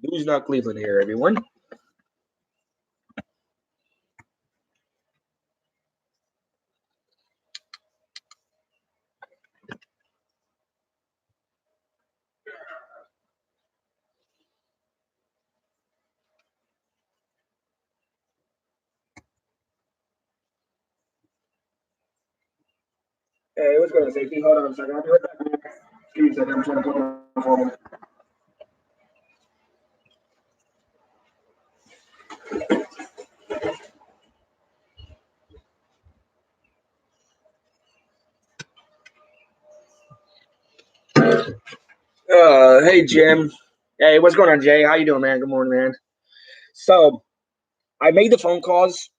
News Not Cleveland here, everyone. Hey, what's going on, Safety? Hold on a second. I'll be right back. Give me a second. I'm trying to put my phone. Hey, Jim. Hey, what's going on, Jay? How you doing, man? Good morning, man. So I made the phone calls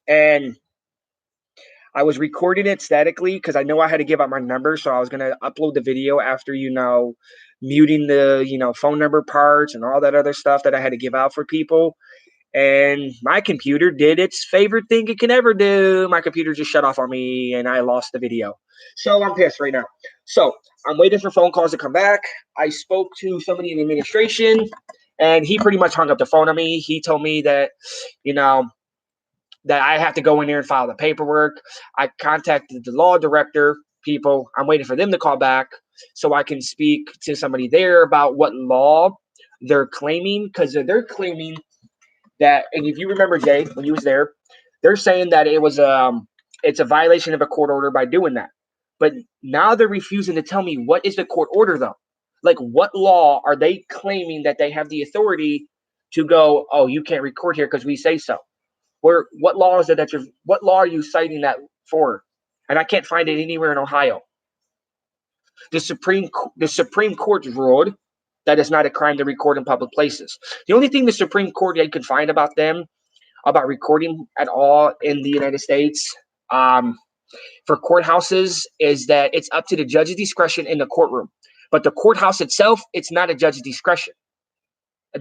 and I was recording it statically because I know I had to give out my number, so I was gonna upload the video after muting the phone number parts and all that other stuff that I had to give out for people. And my computer did its favorite thing it can ever do. My computer just shut off on me and I lost the video. So I'm pissed right now. So I'm waiting for phone calls to come back. I spoke to somebody in administration and he pretty much hung up the phone on me. He told me that, you know, that I have to go in there and file the paperwork. I contacted the law director people. I'm waiting for them to call back so I can speak to somebody there about what law they're claiming, because they're claiming that, and if you remember, Jay, when you was there, they're saying that it's a violation of a court order by doing that. But now they're refusing to tell me what is the court order though. Like, what law are they claiming that they have the authority to go, oh, you can't record here because we say so? What law is it what law are you citing that for? And I can't find it anywhere in Ohio. The Supreme Court ruled that it's not a crime to record in public places. The only thing the Supreme Court could find about them, about recording at all in the United States, for courthouses, is that it's up to the judge's discretion in the courtroom. But the courthouse itself, it's not a judge's discretion.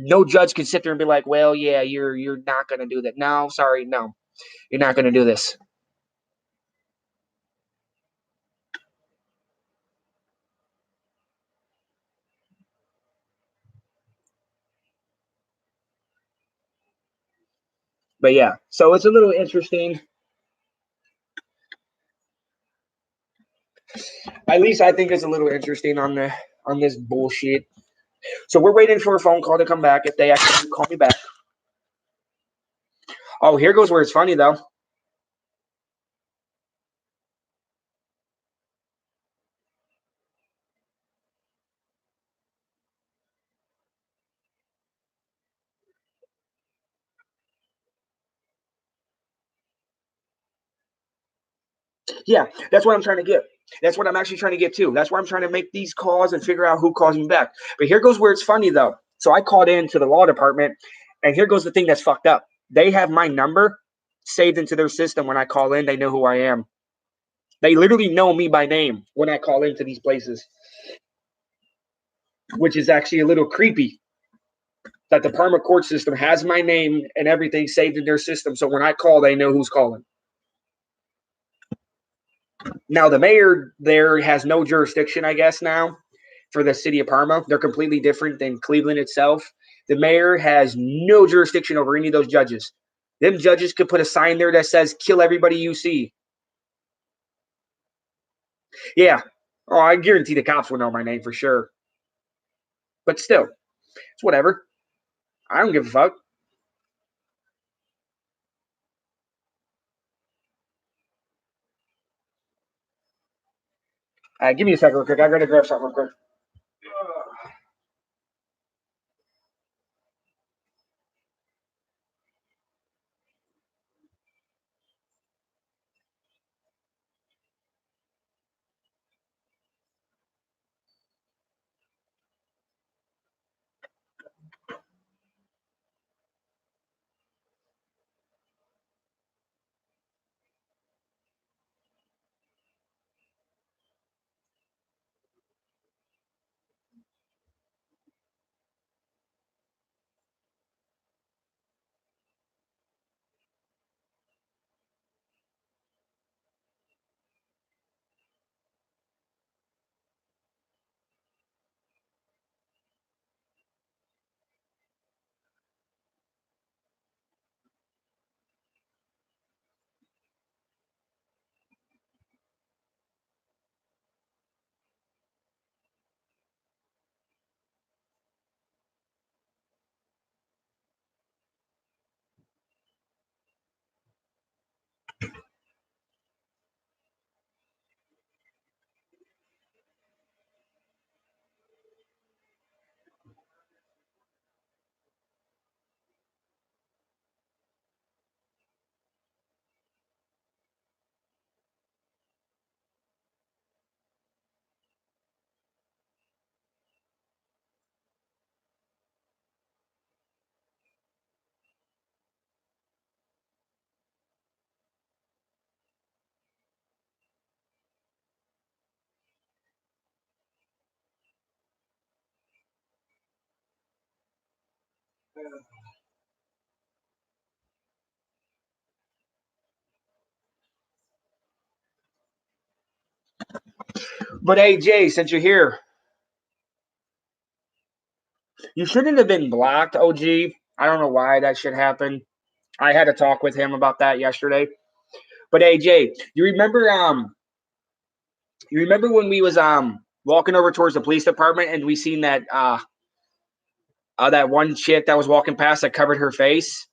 No judge can sit there and be like, well, yeah, you're not going to do that. No, sorry, no, you're not going to do this. But yeah, so it's a little interesting. At least I think it's a little interesting on this bullshit. So we're waiting for a phone call to come back if they actually call me back. Oh, here goes where it's funny though. Yeah, that's what I'm trying to get. That's what I'm actually trying to get to. That's why I'm trying to make these calls and figure out who calls me back. But here goes where it's funny though. So I called in to the law department, and here goes the thing that's fucked up. They have my number saved into their system. When I call in, they know who I am. They literally know me by name when I call into these places, which is actually a little creepy. That the Parma court system has my name and everything saved in their system, so when I call, they know who's calling. Now, the mayor there has no jurisdiction, I guess, now for the city of Parma. They're completely different than Cleveland itself. The mayor has no jurisdiction over any of those judges. Them judges could put a sign there that says, kill everybody you see. Yeah. Oh, I guarantee the cops will know my name for sure. But still, it's whatever. I don't give a fuck. Give me a second real quick. I gotta grab something real quick. But hey, Jay, since you're here, you shouldn't have been blocked, OG. I don't know why that should happen. I had a talk with him about that yesterday. But hey, Jay, you remember when we was walking over towards the police department and we seen that one chick that was walking past that covered her face?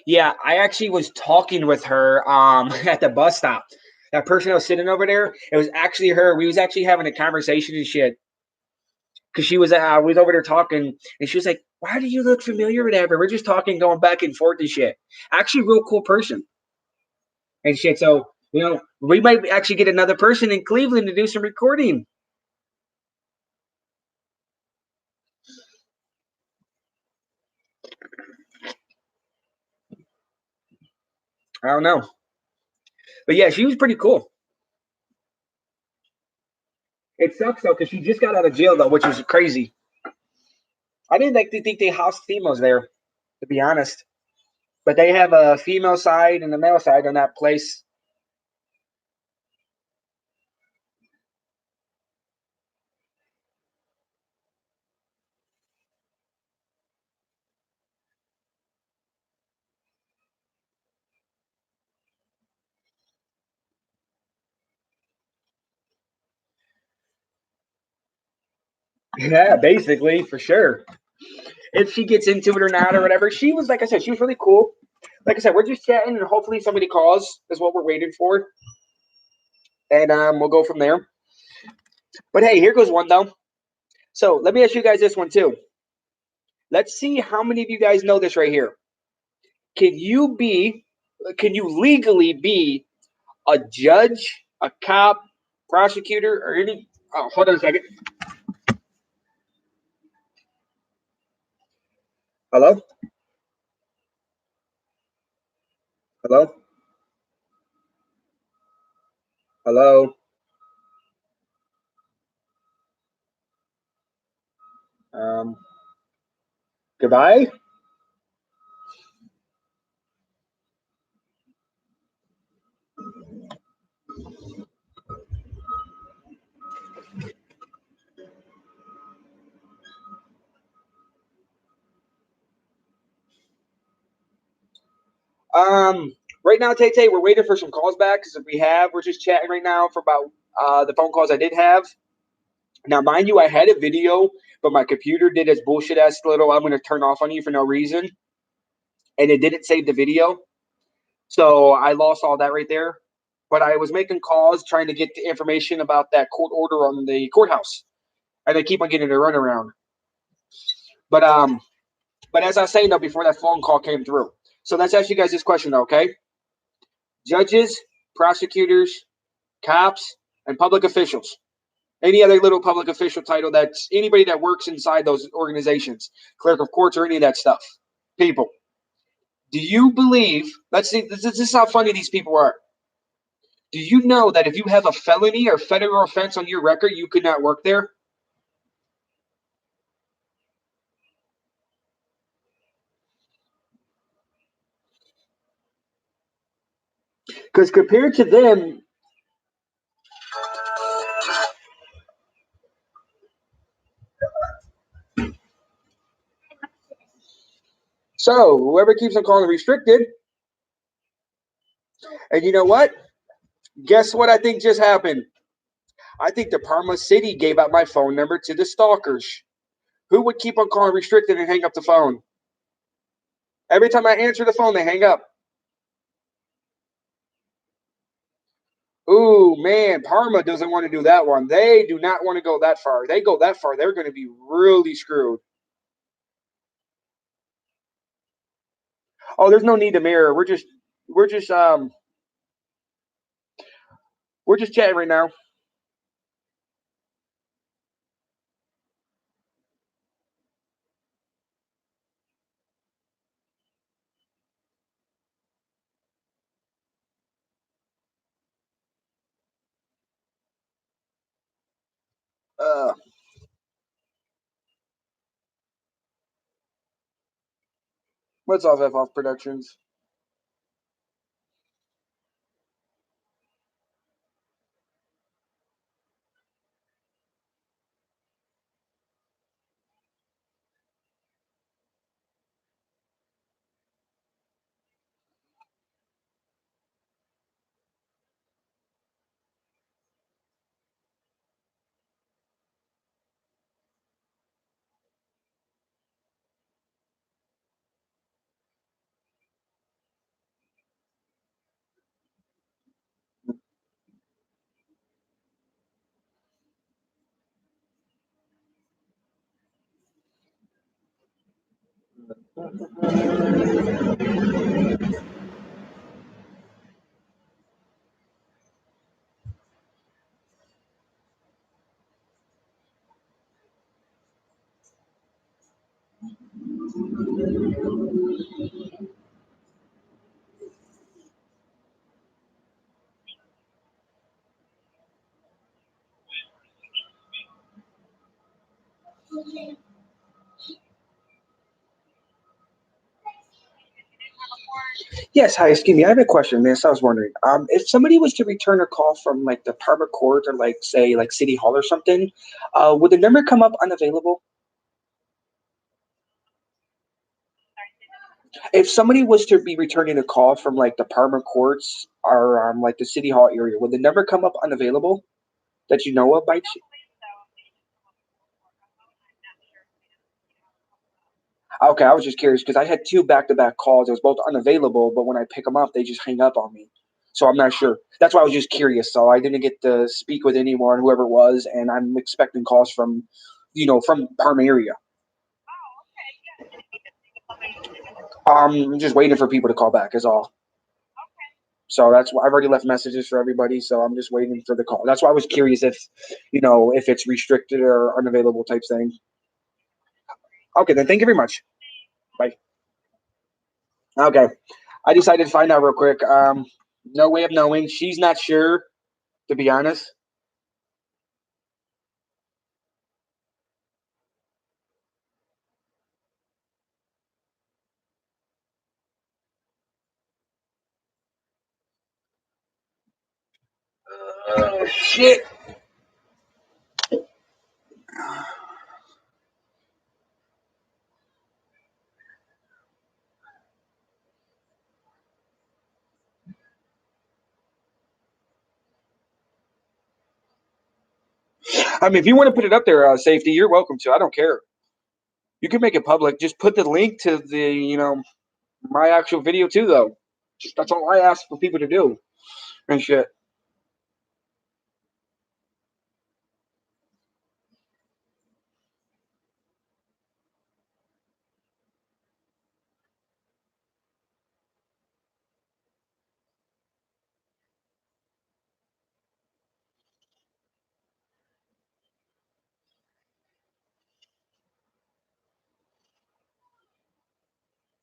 Yeah, I actually was talking with her at the bus stop. That person that was sitting over there, it was actually her. We was actually having a conversation and shit. Cause she was we was over there talking and she was like, "Why do you look familiar?" Whatever. We're just talking, going back and forth and shit. Actually, real cool person and shit. So we might actually get another person in Cleveland to do some recording. I don't know, but yeah, she was pretty cool. It sucks though, cause she just got out of jail though, which was crazy. I didn't like to think they housed females there, to be honest. But they have a female side and a male side on that place. Yeah, basically, for sure. If she gets into it or not or whatever, she was like I said, she was really cool. Like I said, we're just chatting and hopefully somebody calls is what we're waiting for, and we'll go from there. But hey, here goes one though. So let me ask you guys this one too. Let's see how many of you guys know this right here. Can you be? Can you legally be a judge, a cop, prosecutor, or any? Oh, hold on a second. Hello, hello, hello. Um, Goodbye. Um, right now, Tay Tay, we're waiting for some calls back because if we have, we're just chatting right now for about the phone calls I did have. Now, mind you, I had a video, but my computer did its bullshit ass little I'm going to turn off on you for no reason, and it didn't save the video. So I lost all that right there. But I was making calls trying to get the information about that court order on the courthouse, and they keep on getting a runaround. But but as I was saying though, before that phone call came through, so let's ask you guys this question, though, okay? Judges, prosecutors, cops, and public officials. Any other little public official title that's anybody that works inside those organizations, clerk of courts or any of that stuff. People, do you believe? Let's see. This is how funny these people are. Do you know that if you have a felony or federal offense on your record, you could not work there? Because compared to them, so whoever keeps on calling restricted, and you know what? Guess what I think just happened? I think the Parma City gave out my phone number to the stalkers. Who would keep on calling restricted and hang up the phone? Every time I answer the phone, they hang up. Ooh, man, Parma doesn't want to do that one. They do not want to go that far. They go that far, they're going to be really screwed. Oh, there's no need to mirror. We're just we're just chatting right now. Uh, what's off F off Productions? Yes, hi, excuse me. I have a question, man. So I was wondering, if somebody was to return a call from like the Parma Court or like say like City Hall or something, would the number come up unavailable? If somebody was to be returning a call from like the Parma Courts or like the City Hall area, would the number come up unavailable that you know of by chance? Okay, I was just curious because I had two back-to-back calls. It was both unavailable, but when I pick them up, they just hang up on me. So I'm not sure. That's why I was just curious. So I didn't get to speak with anyone, whoever it was, and I'm expecting calls from, from Parma area. I'm just waiting for people to call back is all. So that's why I've already left messages for everybody. So I'm just waiting for the call. That's why I was curious if, if it's restricted or unavailable type thing. Okay, then thank you very much. Bye. Okay, I decided to find out real quick. No way of knowing. She's not sure, to be honest. Oh shit! I mean, if you want to put it up there, safety, you're welcome to. I don't care. You can make it public. Just put the link to the, my actual video too, though. Just, that's all I ask for people to do and shit.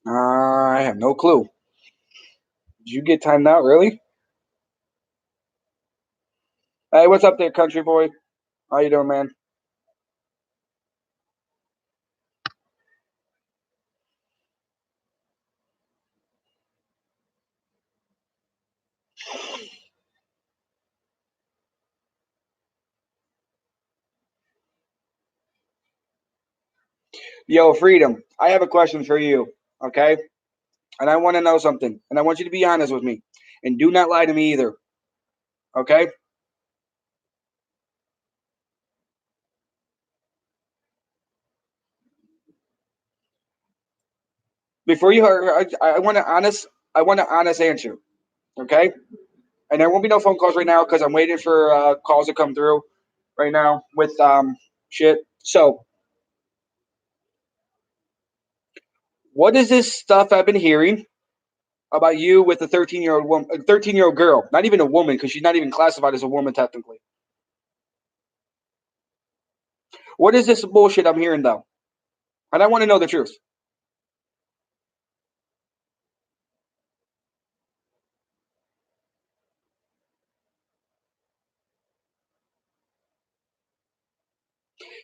I have no clue. Did you get timed out, really? Hey, what's up there, country boy? How you doing, man? Yo, Freedom, I have a question for you, okay? And I want to know something, and I want you to be honest with me, and do not lie to me either, okay? Before you, I want to honest answer, okay? And there won't be no phone calls right now because I'm waiting for calls to come through right now with shit. So, what is this stuff I've been hearing about you with a 13-year-old woman, a 13-year-old girl? Not even a woman because she's not even classified as a woman technically. What is this bullshit I'm hearing though? And I want to know the truth.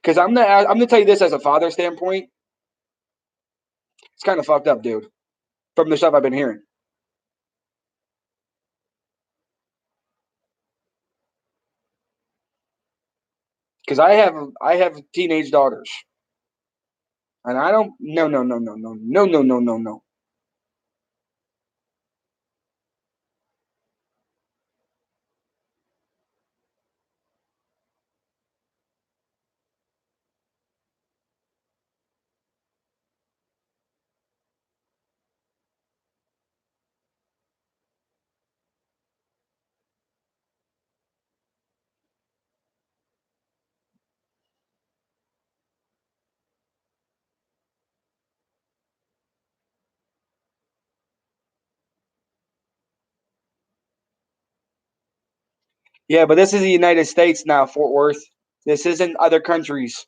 Because I'm gonna tell you this as a father standpoint, it's kind of fucked up, dude. From the stuff I've been hearing. Because I have teenage daughters, and I don't no. Yeah, but this is the United States now, Fort Worth. This isn't other countries.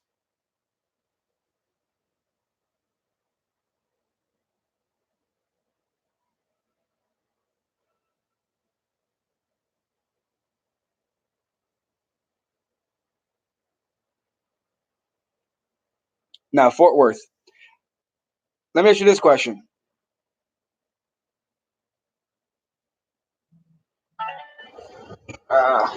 Now, Fort Worth. Let me ask you this question. Uh,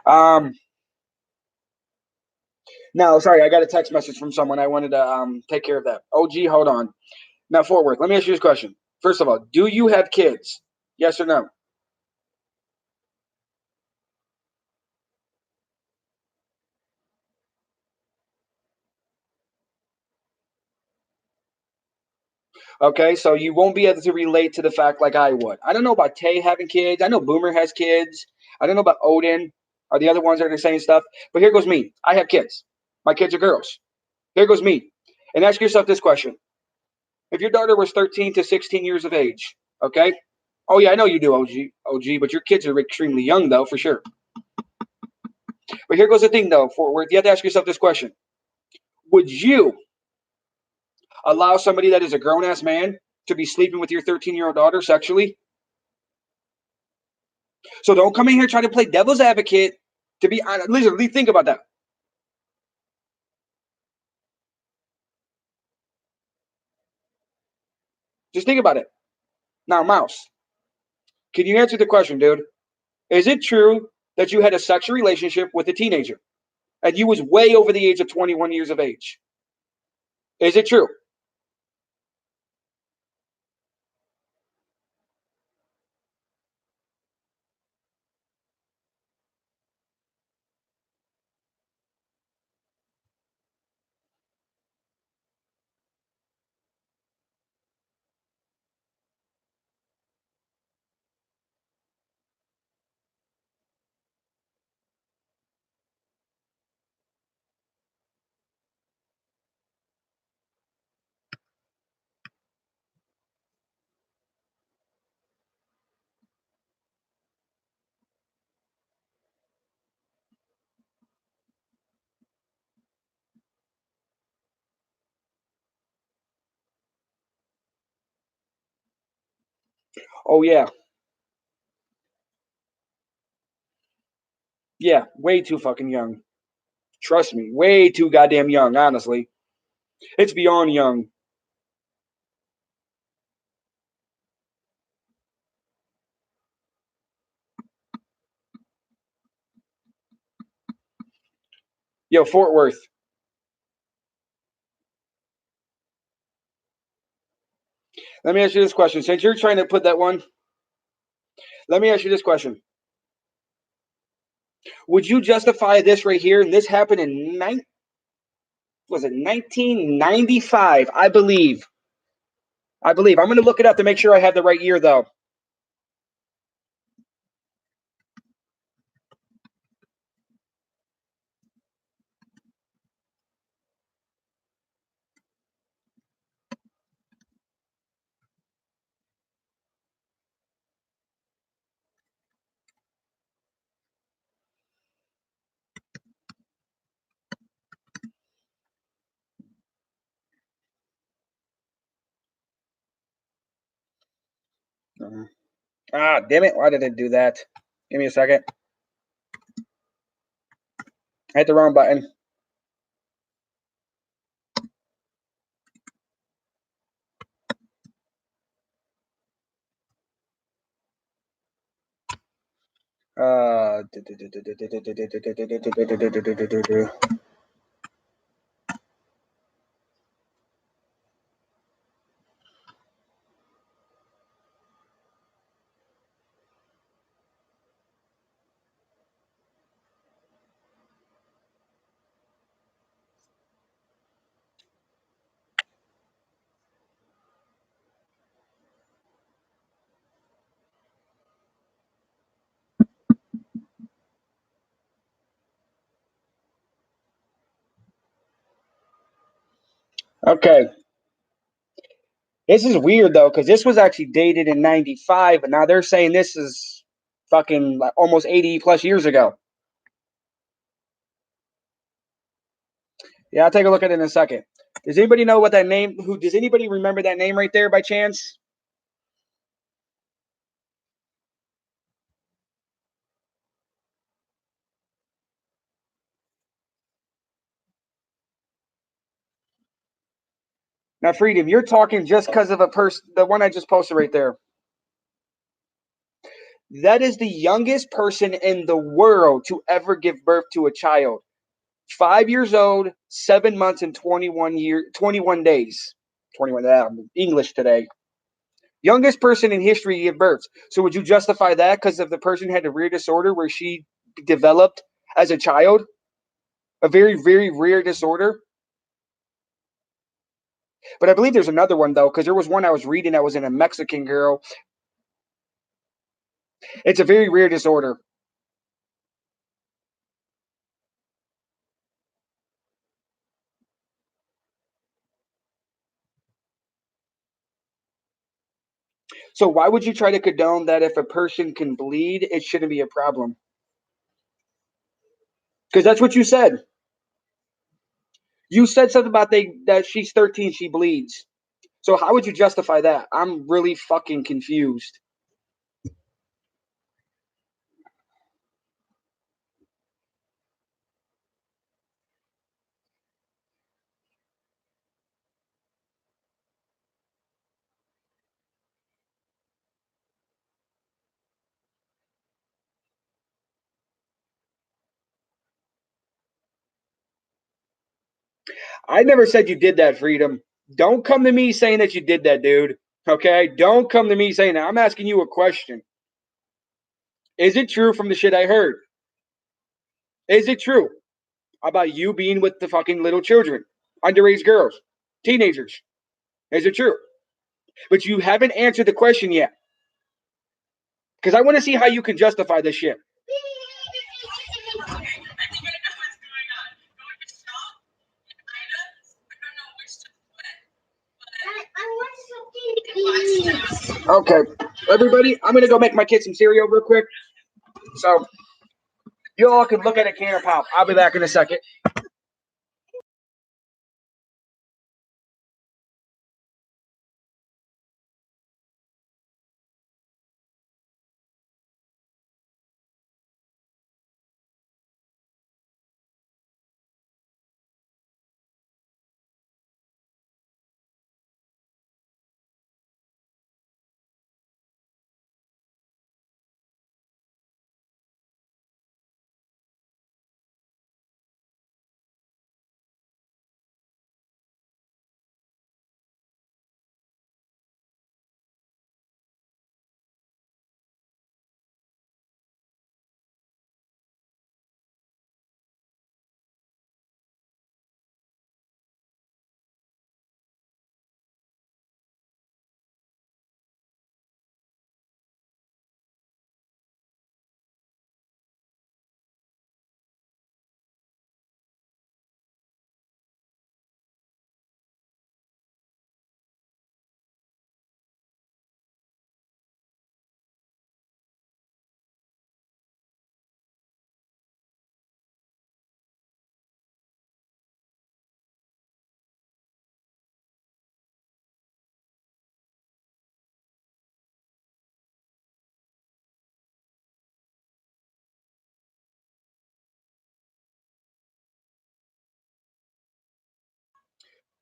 um, no, sorry, I got a text message from someone. I wanted to take care of that. OG, hold on. Now, Fort Worth. Let me ask you this question. First of all, do you have kids? Yes or no? Okay, so you won't be able to relate to the fact like I would. I don't know about Tay having kids. I know Boomer has kids. I don't know about Odin or the other ones that are saying stuff. But here goes me. I have kids. My kids are girls. Here goes me. And ask yourself this question. If your daughter was 13 to 16 years of age, okay? Oh, yeah, I know you do, OG, but your kids are extremely young, though, for sure. But here goes the thing, though, Fort Worth. You have to ask yourself this question. Would you allow somebody that is a grown ass man to be sleeping with your 13-year-old daughter sexually? So don't come in here trying to play devil's advocate. To be honest, literally think about that. Just think about it. Now, Mouse, can you answer the question, dude? Is it true that you had a sexual relationship with a teenager and you was way over the age of 21 years of age? Is it true? Oh yeah, yeah, way too fucking young. Trust me, way too goddamn young. Honestly, it's beyond young. Yo, Fort Worth. Let me ask you this question. Since you're trying to put that one, let me ask you this question. Would you justify this right here? And this happened in was it 1995? I believe. I believe. I'm going to look it up to make sure I have the right year, though. Damn it. Why did it do that? Give me a second. I hit the wrong button. Okay. This is weird though, because this was actually dated in '95, and now they're saying this is fucking like almost 80 plus years ago. Yeah, I'll take a look at it in a second. Does anybody know what that name? Does anybody remember that name right there by chance? Now, Freedom, you're talking just because of a person, the one I just posted right there. That is the youngest person in the world to ever give birth to a child. 5 years old, 7 months, and 21 days. 21. English today. Youngest person in history to give birth. So would you justify that because of the person had a rare disorder where she developed as a child? A very, very rare disorder. But I believe there's another one though, because there was one I was reading that was in a Mexican girl. It's a very rare disorder. So why would you try to condone that if a person can bleed, it shouldn't be a problem? Because that's what you said. You said something about that she's 13, she bleeds. So how would you justify that? I'm really fucking confused. I never said you did that, Freedom. Don't come to me saying that you did that, dude. Okay? Don't come to me saying that. I'm asking you a question. Is it true from the shit I heard? Is it true about you being with the fucking little children, underage girls, teenagers? Is it true? But you haven't answered the question yet. Because I want to see how you can justify this shit. Okay, everybody, I'm gonna go make my kids some cereal real quick. So you all can look at a can of pop. I'll be back in a second.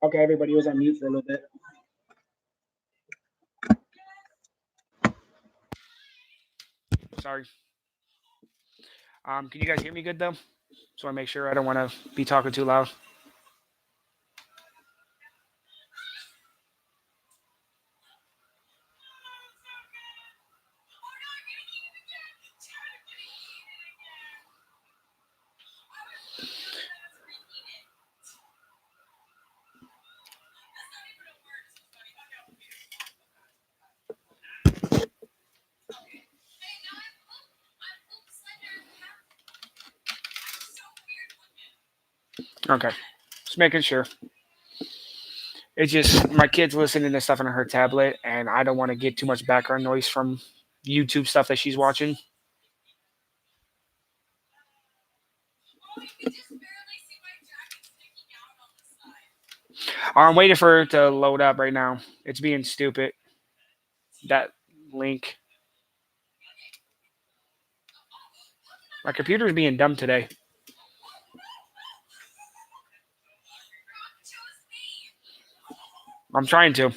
Okay, everybody was on mute for a little bit. Sorry. Can you guys hear me good though? Just want to make sure I don't want to be talking too loud. Okay, just making sure. It's just my kid's listening to stuff on her tablet, and I don't want to get too much background noise from YouTube stuff that she's watching. I'm waiting for it to load up right now. It's being stupid. That link. My computer's being dumb today. I'm trying to.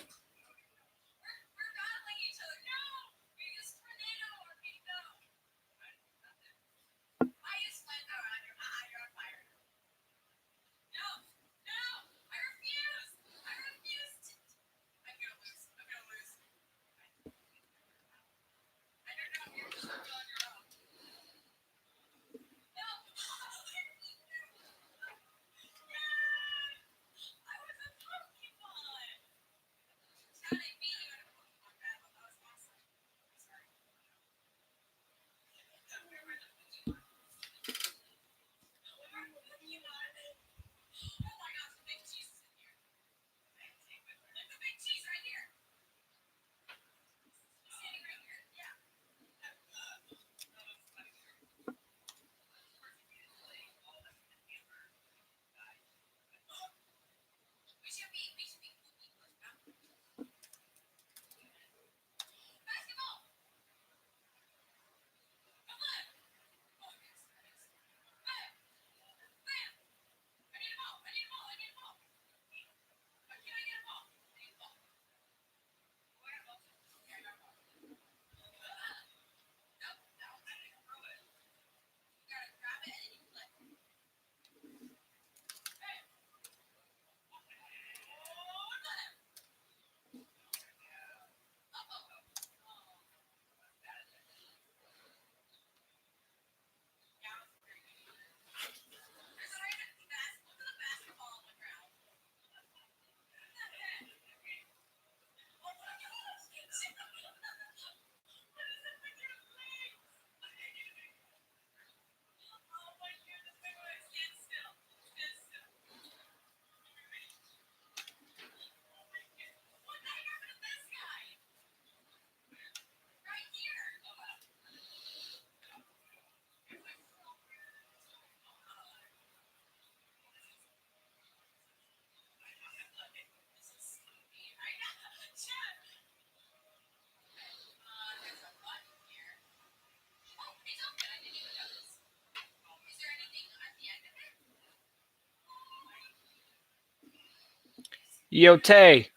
Yo, Tay,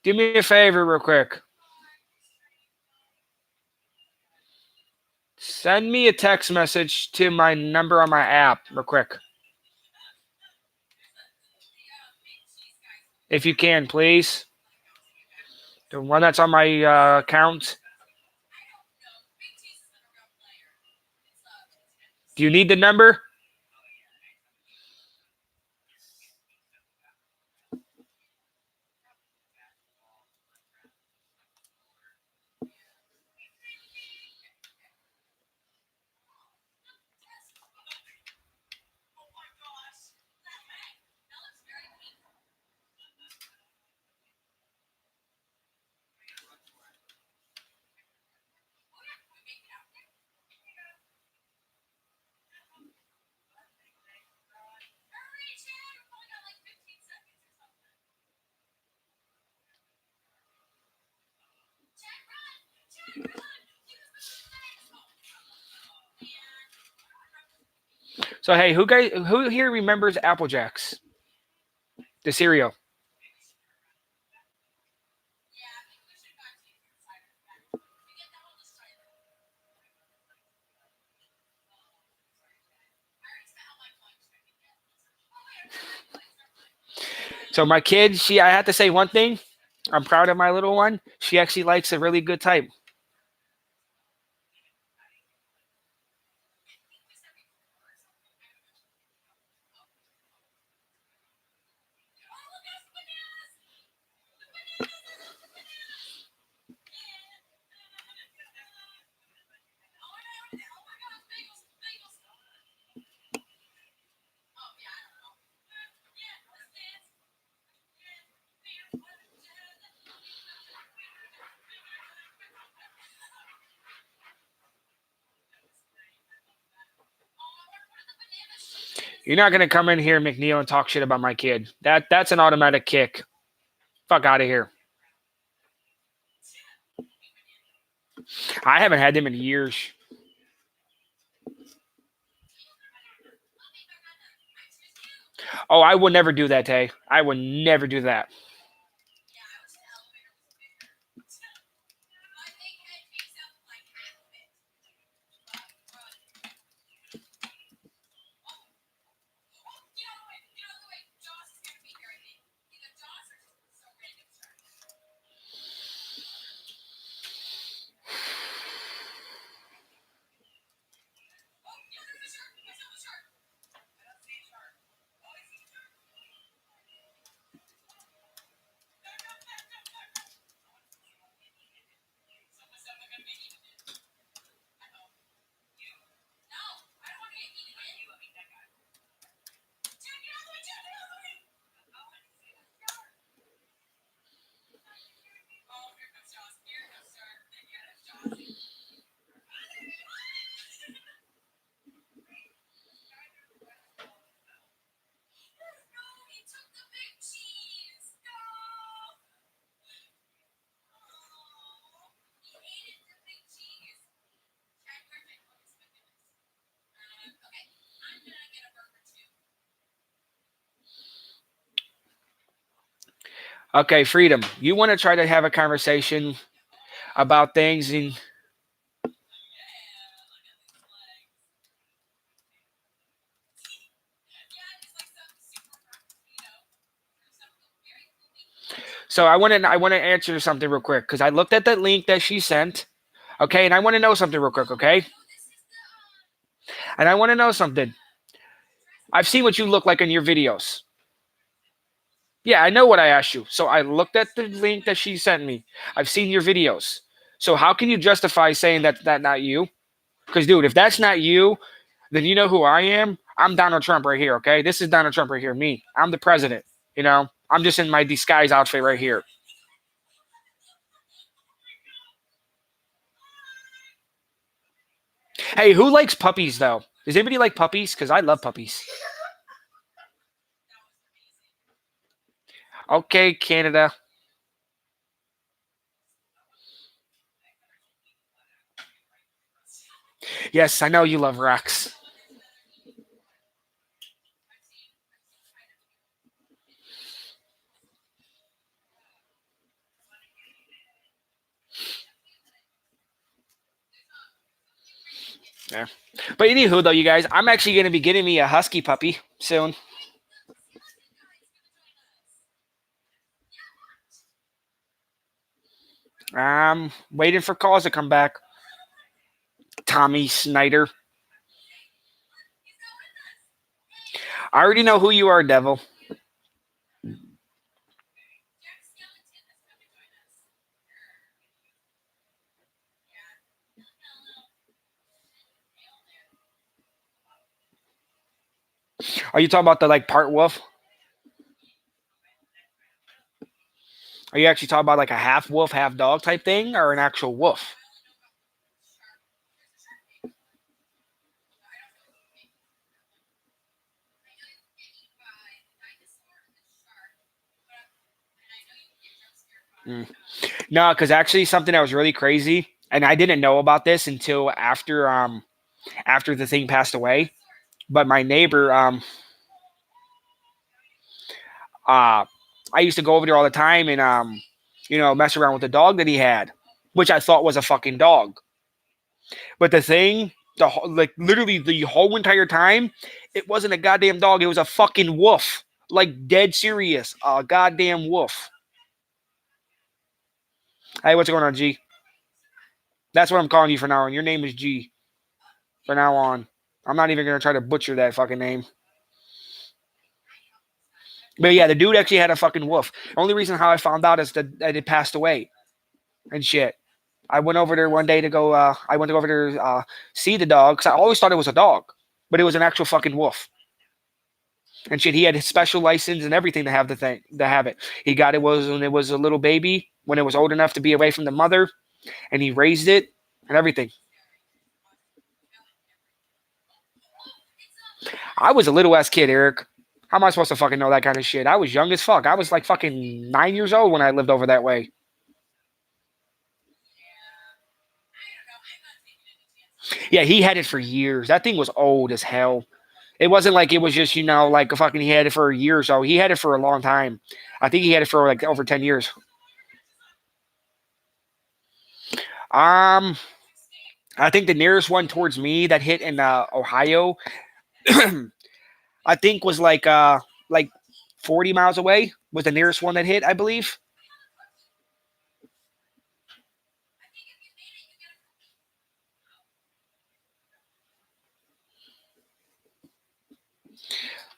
do me a favor real quick. Send me a text message to my number on my app real quick. If you can, please. The one that's on my account. Do you need the number? So hey, who here remembers Apple Jacks? The cereal. So my kid, I have to say one thing. I'm proud of my little one. She actually likes a really good type. You're not gonna come in here, McNeil, and talk shit about my kid. That's an automatic kick. Fuck out of here. I haven't had them in years. Oh, I would never do that, Tay. I would never do that. Okay, Freedom. You want to try to have a conversation about things and so I want to answer something real quick because I looked at that link that she sent. Okay, and I want to know something real quick, okay? And I want to know something. I've seen what you look like in your videos. Yeah, I know what I asked you. So I looked at the link that she sent me. I've seen your videos. So how can you justify saying that not you? Because dude, if that's not you, then you know who I am. I'm Donald Trump right here. Okay, this is Donald Trump right here. Me. I'm the president. You know, I'm just in my disguise outfit right here. Hey, who likes puppies though? Does anybody like puppies? Because I love puppies. Okay, Canada. Yes, I know you love rocks. Yeah. But anywho, though, you guys, I'm actually going to be getting me a husky puppy soon. I'm waiting for calls to come back. Tommy Snyder. I already know who you are, Devil. Are you talking about the like part wolf? Are you actually talking about like a half wolf, half dog type thing, or an actual wolf? Mm. No, because actually something that was really crazy, and I didn't know about this until after the thing passed away. But my neighbor uh I used to go over there all the time and mess around with the dog that he had, which I thought was a fucking dog. But the thing, like literally the whole entire time, it wasn't a goddamn dog. It was a fucking wolf. Like dead serious. A goddamn wolf. Hey, what's going on, G? That's what I'm calling you for now on. Your name is G. For now on. I'm not even gonna try to butcher that fucking name. But yeah, the dude actually had a fucking wolf. Only reason how I found out is that it passed away and shit. I went over there one day to go. I went over there see the dog because I always thought it was a dog, but it was an actual fucking wolf and shit. He had his special license and everything to have the thing to have it. He got it was when it was a little baby, when it was old enough to be away from the mother, and he raised it and everything. I was a little ass kid, Eric. How am I supposed to fucking know that kind of shit? I was young as fuck. I was like fucking 9 years old when I lived over that way. Yeah, he had it for years. That thing was old as hell. It wasn't like it was just, like a fucking he had it for a year or so. He had it for a long time. I think he had it for like over 10 years. Um, I think the nearest one towards me that hit in Ohio, I think was like 40 miles away was the nearest one that hit, I believe.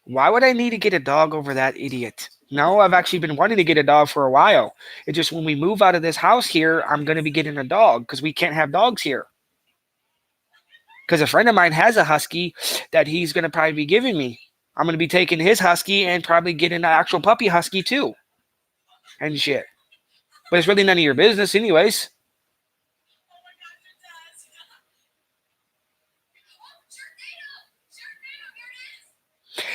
Why would I need to get a dog over that idiot? No, I've actually been wanting to get a dog for a while. It's just when we move out of this house here, I'm going to be getting a dog because we can't have dogs here. Because a friend of mine has a husky that he's going to probably be giving me. I'm going to be taking his husky and probably getting an actual puppy husky too. And shit. But it's really none of your business, anyways.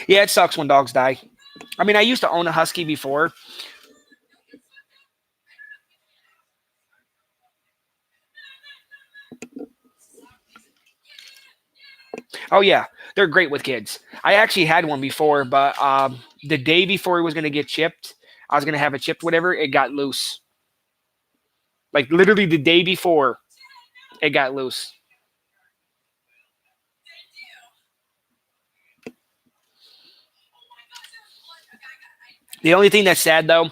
Yeah, it sucks when dogs die. I mean, I used to own a husky before. Oh yeah, they're great with kids. I actually had one before, but the day before it was gonna get chipped, I was gonna have it chipped, whatever. It got loose. Like literally the day before, it got loose. The only thing that's sad though,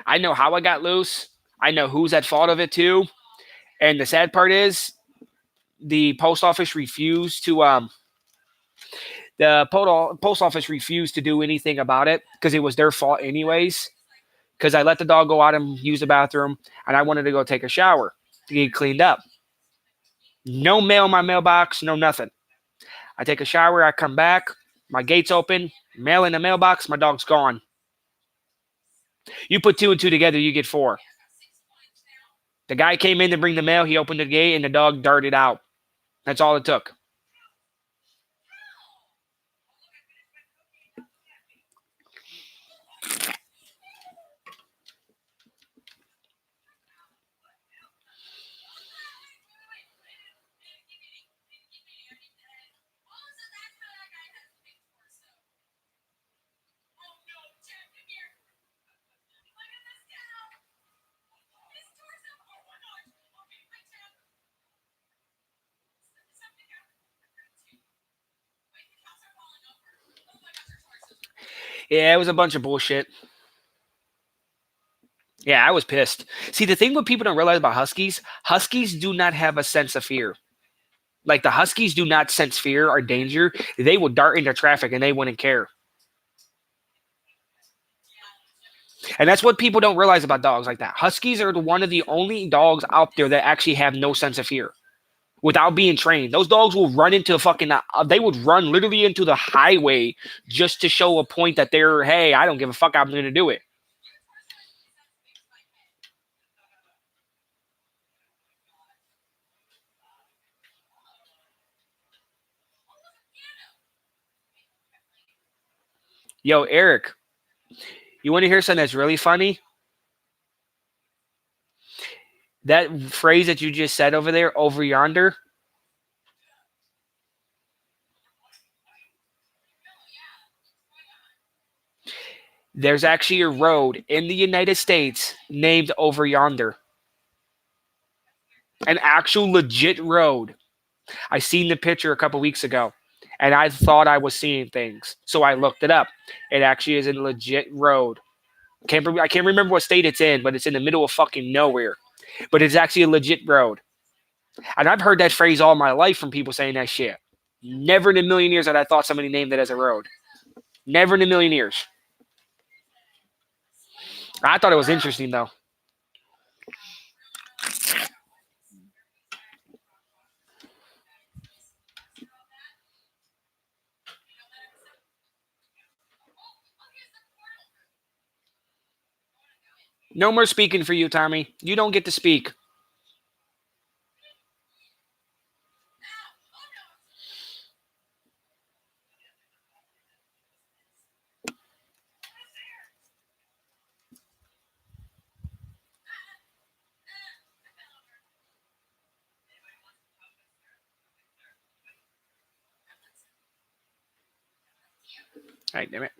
I know how it got loose. I know who's at fault of it too. And the sad part is, the post office refused to post office refused to do anything about it because it was their fault anyways. Because I let the dog go out and use the bathroom, and I wanted to go take a shower to get cleaned up. No mail in my mailbox, no nothing. I take a shower, I come back, my gate's open, mail in the mailbox, my dog's gone. You put two and two together, you get four. The guy came in to bring the mail, he opened the gate, and the dog darted out. That's all it took. Yeah, it was a bunch of bullshit. Yeah, I was pissed. See, the thing what people don't realize about Huskies do not have a sense of fear. Like the Huskies do not sense fear or danger. They will dart into traffic and they wouldn't care. And that's what people don't realize about dogs like that. Huskies are one of the only dogs out there that actually have no sense of fear without being trained. Those dogs will run into a fucking, they would run literally into the highway just to show a point that they're, hey, I don't give a fuck, I'm going to do it. Yo, Eric, you want to hear something that's really funny? That phrase that you just said over there, over yonder, there's actually a road in the United States named over yonder. An actual legit road. I seen the picture a couple weeks ago. and I thought I was seeing things. So I looked it up. It actually is a legit road. I can't remember what state it's in, but it's in the middle of fucking nowhere. But it's actually a legit road. And I've heard that phrase all my life from people saying that shit. Never in a million years that I thought somebody named it as a road. Never in a million years. I thought it was interesting though. No more speaking for you, Tommy. You don't get to speak. All right, damn it.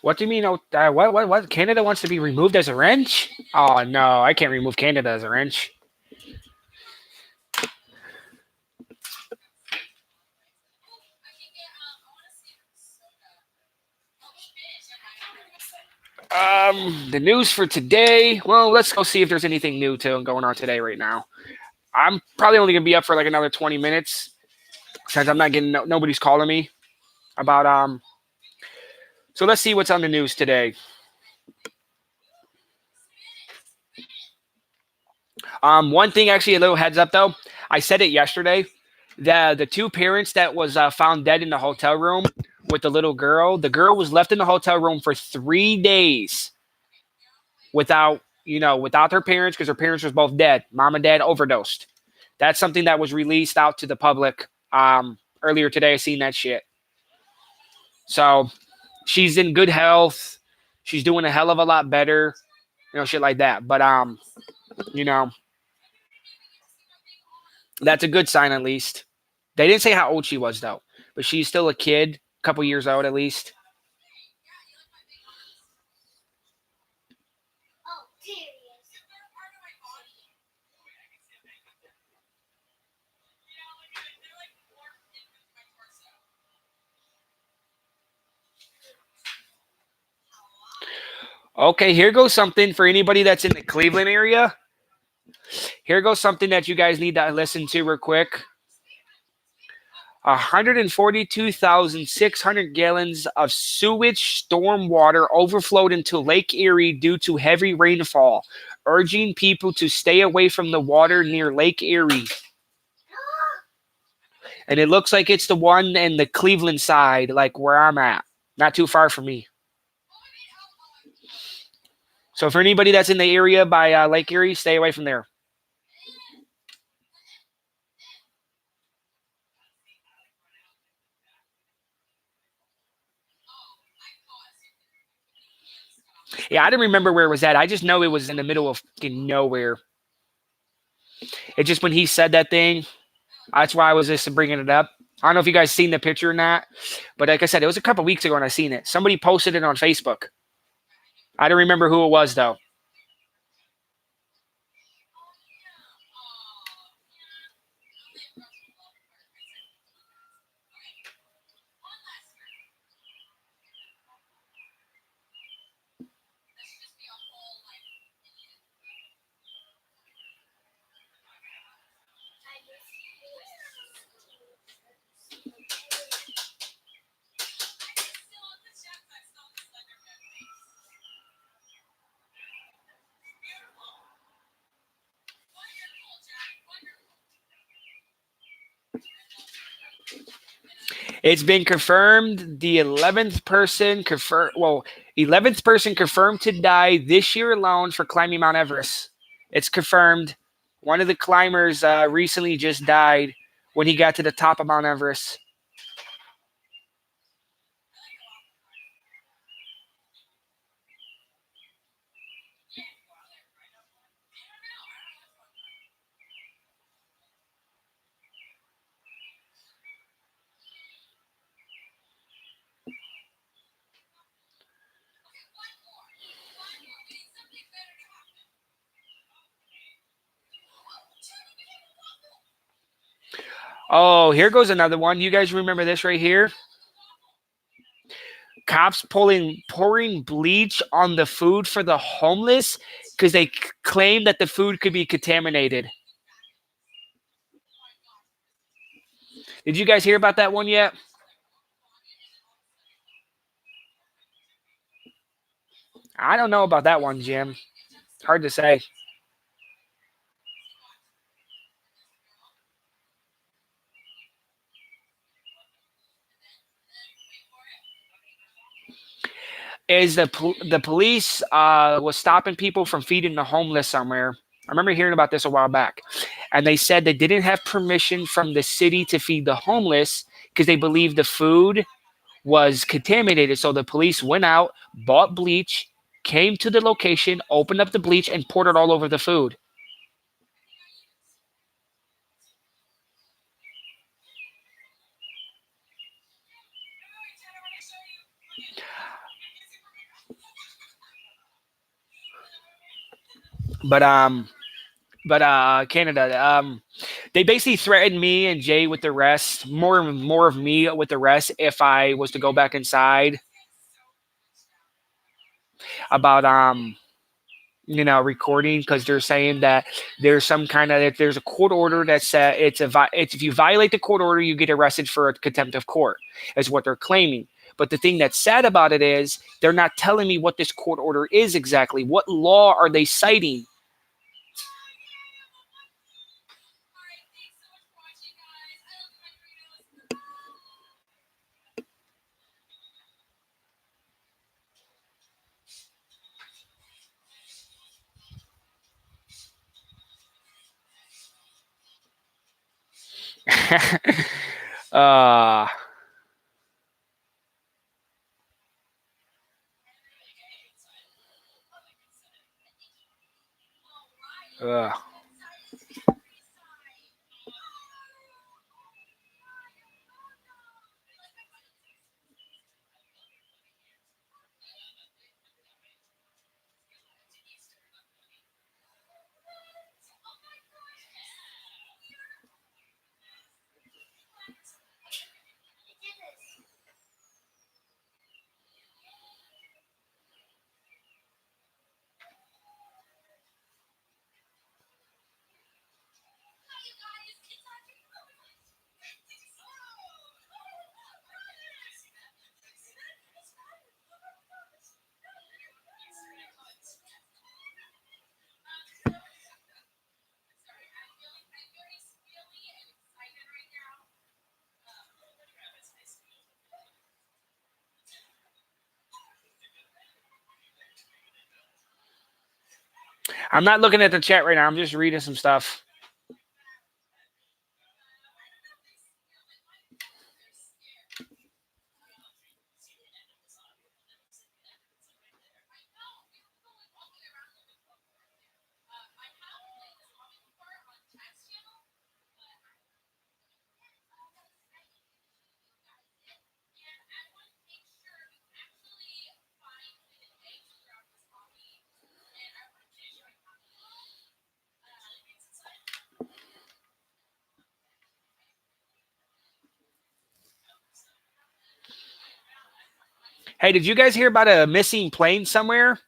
What do you mean? What? Canada wants to be removed as a wrench? Oh no, I can't remove Canada as a wrench. The news for today. Well, let's go see if there's anything new going on today right now. I'm probably only gonna be up for like another 20 minutes since I'm not getting nobody's calling me about. So let's see what's on the news today. One thing actually, a little heads up though. I said it yesterday. The two parents that was found dead in the hotel room with the little girl. The girl was left in the hotel room for 3 days without her parents because her parents was both dead. Mom and dad overdosed. That's something that was released out to the public earlier today. I seen that shit. So she's in good health. She's doing a hell of a lot better. Shit like that. But you know, that's a good sign at least. They didn't say how old she was though, but she's still a kid, a couple years old at least. Okay, here goes something for anybody that's in the Cleveland area. Here goes something that you guys need to listen to real quick. 142,600 gallons of sewage storm water overflowed into Lake Erie due to heavy rainfall, urging people to stay away from the water near Lake Erie. And it looks like it's the one in the Cleveland side, like where I'm at, not too far from me. So for anybody that's in the area by Lake Erie, stay away from there. Yeah, I didn't remember where it was at. I just know it was in the middle of fucking nowhere. It just when he said that thing, that's why I was just bringing it up. I don't know if you guys seen the picture or not, but like I said, it was a couple weeks ago and I seen it. Somebody posted it on Facebook. I don't remember who it was though. It's been confirmed. The 11th person confirmed to die this year alone for climbing Mount Everest. It's confirmed. One of the climbers recently just died when he got to the top of Mount Everest. Oh, here goes another one. You guys remember this right here? Cops pouring bleach on the food for the homeless because they claim that the food could be contaminated. Did you guys hear about that one yet? I don't know about that one, Jim. Hard to say. Is the police was stopping people from feeding the homeless somewhere. I remember hearing about this a while back, and they said they didn't have permission from the city to feed the homeless because they believed the food was contaminated. So the police went out, bought bleach, came to the location, opened up the bleach, and poured it all over the food. But Canada, they basically threatened me and Jay with the rest, more of me with the rest if I was to go back inside about recording because they're saying that there's some kind of there's a court order that said it's if you violate the court order you get arrested for a contempt of court is what they're claiming. But the thing that's sad about it is they're not telling me what this court order is exactly. What law are they citing? uh uh I'm not looking at the chat right now. I'm just reading some stuff. Hey, did you guys hear about a missing plane somewhere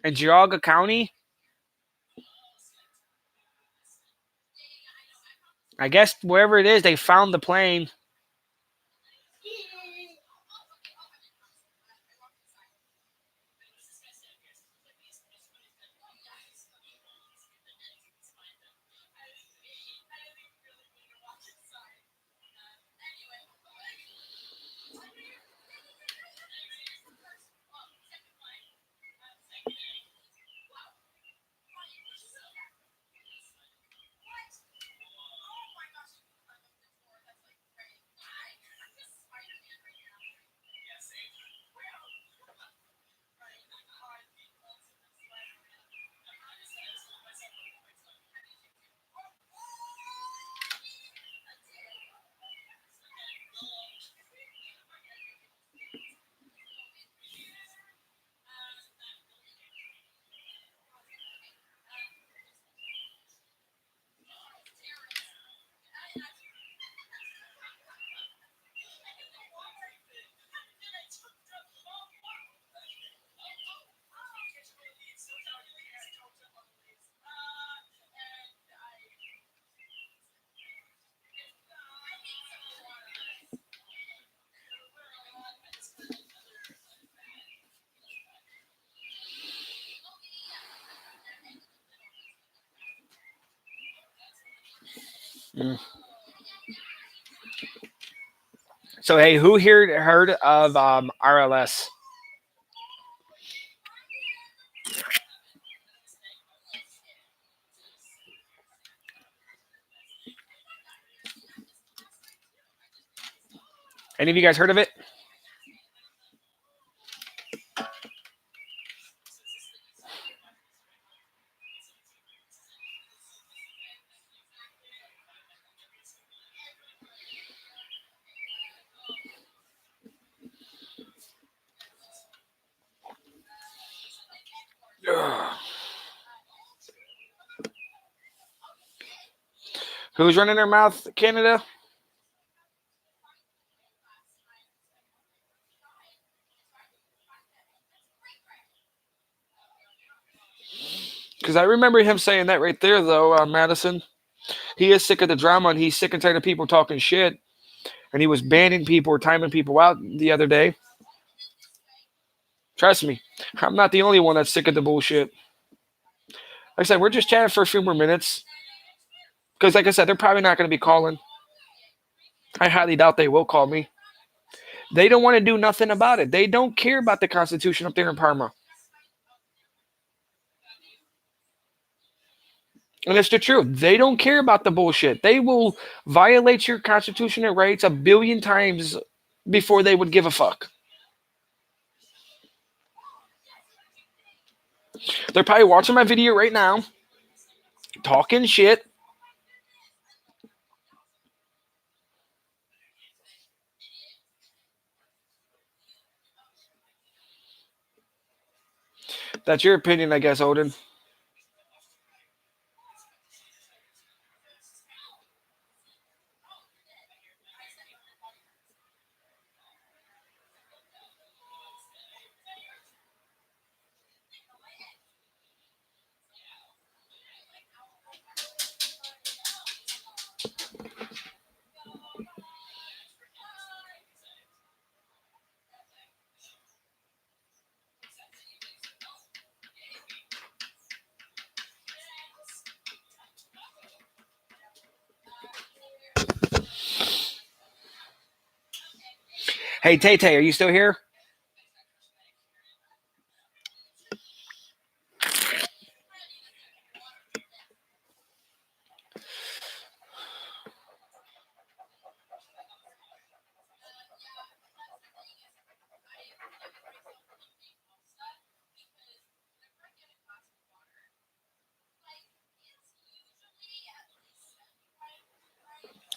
in Geauga County? I guess wherever it is, they found the plane. Mm. So hey, who here heard of RLS? Any of you guys heard of it? Who's running their mouth? Canada? Because I remember him saying that right there, though, Madison. He is sick of the drama and he's sick and tired of people talking shit. And he was banning people or timing people out the other day. Trust me, I'm not the only one that's sick of the bullshit. Like I said, we're just chatting for a few more minutes. Because, like I said, they're probably not going to be calling. I highly doubt they will call me. They don't want to do nothing about it. They don't care about the Constitution up there in Parma. And it's the truth. They don't care about the bullshit. They will violate your constitutional rights a billion times before they would give a fuck. They're probably watching my video right now, talking shit. That's your opinion, I guess, Odin. Hey, Tay Tay, are you still here?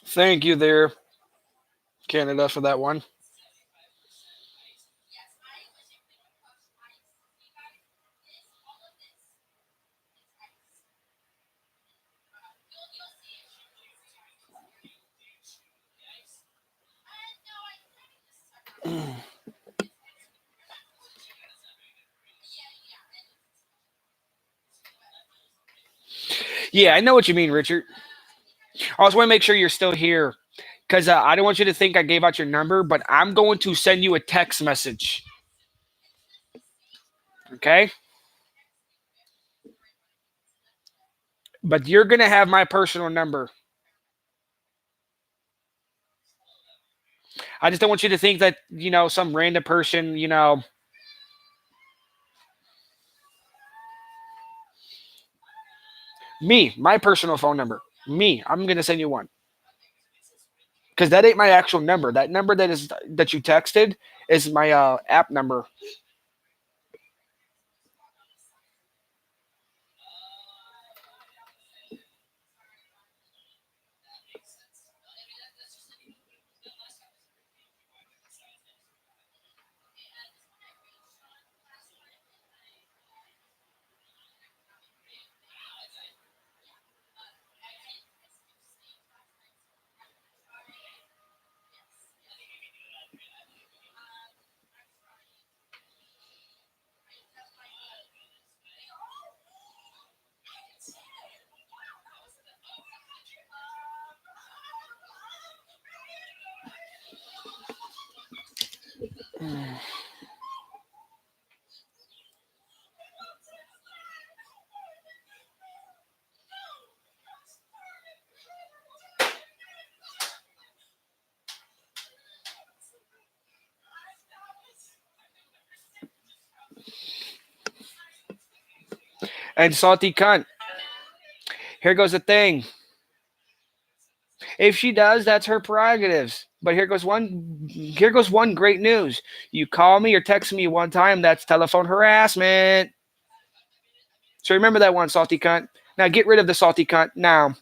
Thank you there, Canada, for that one. Yeah, I know what you mean, Richard. I just want to make sure you're still here because I don't want you to think I gave out your number, but I'm going to send you a text message. Okay? But you're going to have my personal number. I just don't want you to think that, some random person, me, my personal phone number. Me, I'm going to send you one. Because that ain't my actual number. That number that you texted is my app number. And salty cunt. Here goes the thing. If she does, that's her prerogatives. But here goes one great news. You call me or text me one time, that's telephone harassment. So remember that one, salty cunt. Now get rid of the salty cunt now.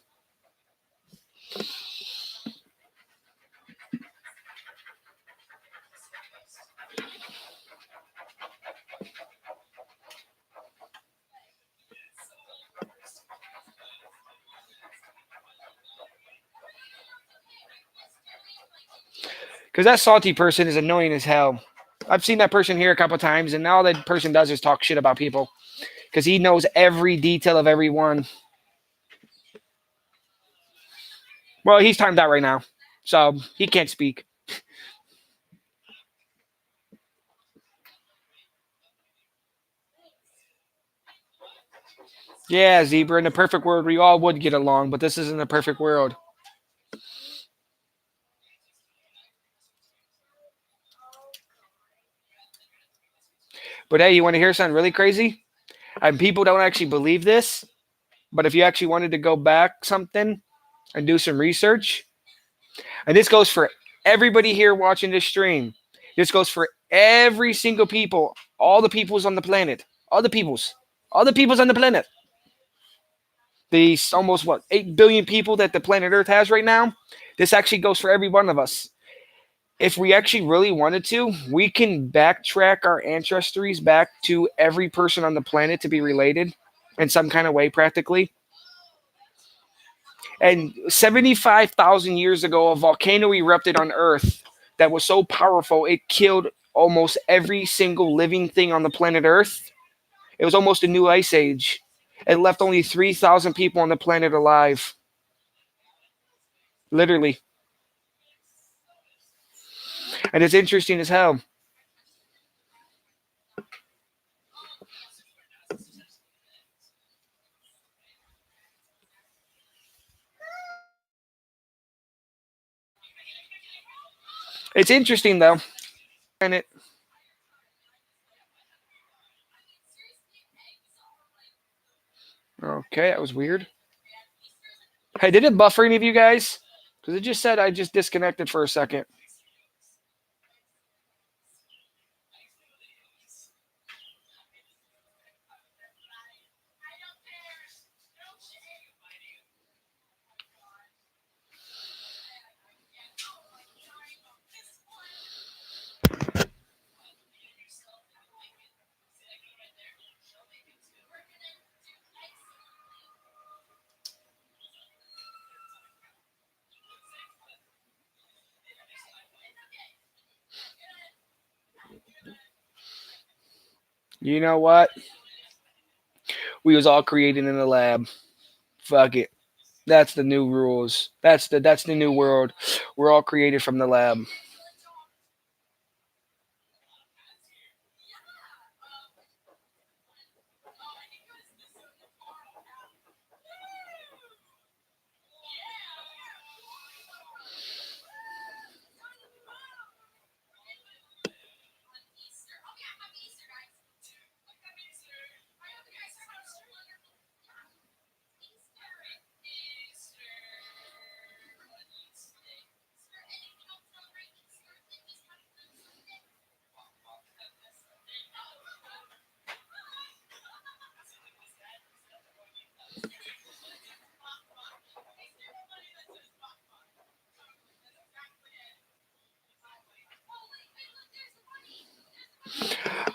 Because that salty person is annoying as hell. I've seen that person here a couple times, and all that person does is talk shit about people. Because he knows every detail of everyone. Well, he's timed out right now, so he can't speak. Yeah, Zebra, in a perfect world, we all would get along, but this isn't a perfect world. But hey, you want to hear something really crazy? And people don't actually believe this, but if you actually wanted to go back something and do some research, and this goes for everybody here watching this stream, this goes for every single people, all the peoples on the planet, all the peoples on the planet. These almost 8 billion people that the planet Earth has right now. This actually goes for every one of us. If we actually really wanted to, we can backtrack our ancestries back to every person on the planet to be related in some kind of way, practically. And 75,000 years ago, a volcano erupted on Earth that was so powerful it killed almost every single living thing on the planet Earth. It was almost a new ice age. It left only 3,000 people on the planet alive. Literally. And it's interesting as hell. It's interesting though. And it. Okay, that was weird. Hey, did it buffer any of you guys? Because it just said I just disconnected for a second. You know what? We was all created in the lab. Fuck it. That's the new rules. That's the new world. We're all created from the lab.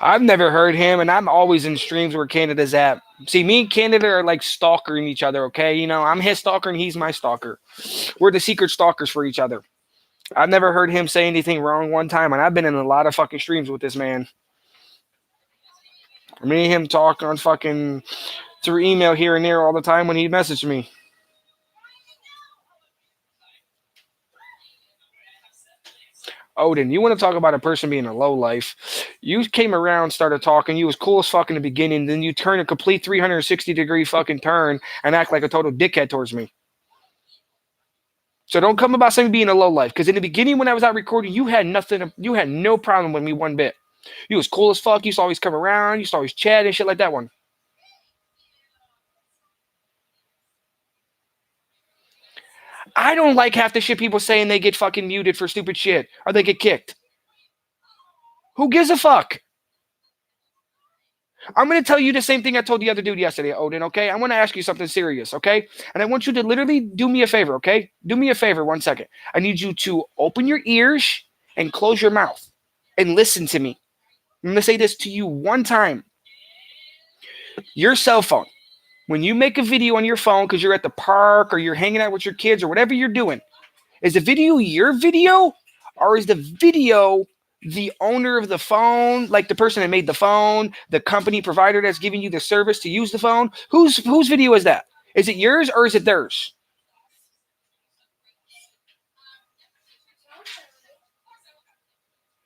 I've never heard him, and I'm always in streams where Canada's at. See, me and Canada are like stalkering each other, okay? You know, I'm his stalker and he's my stalker. We're the secret stalkers for each other. I've never heard him say anything wrong one time, and I've been in a lot of fucking streams with this man. Me and him talk on fucking through email here and there all the time when he messaged me. Odin, you want to talk about a person being a low life? You came around, started talking. You was cool as fuck in the beginning. Then you turn a complete 360-degree fucking turn and act like a total dickhead towards me. So don't come about something being a low life. Because in the beginning, when I was out recording, you had nothing. You had no problem with me one bit. You was cool as fuck. You used to always come around. You used to always chat and shit like that one. I don't like half the shit people saying they get fucking muted for stupid shit or they get kicked. Who gives a fuck? I'm going to tell you the same thing I told the other dude yesterday, Odin, okay? I want to ask you something serious, okay? And I want you to literally do me a favor, okay? Do me a favor, 1 second. I need you to open your ears and close your mouth and listen to me. I'm going to say this to you one time. Your cell phone, when you make a video on your phone because you're at the park or you're hanging out with your kids or whatever you're doing, is the video your video or is the video the owner of the phone, like the person that made the phone, the company provider that's giving you the service to use the phone? Whose video is that? Is it yours or is it theirs?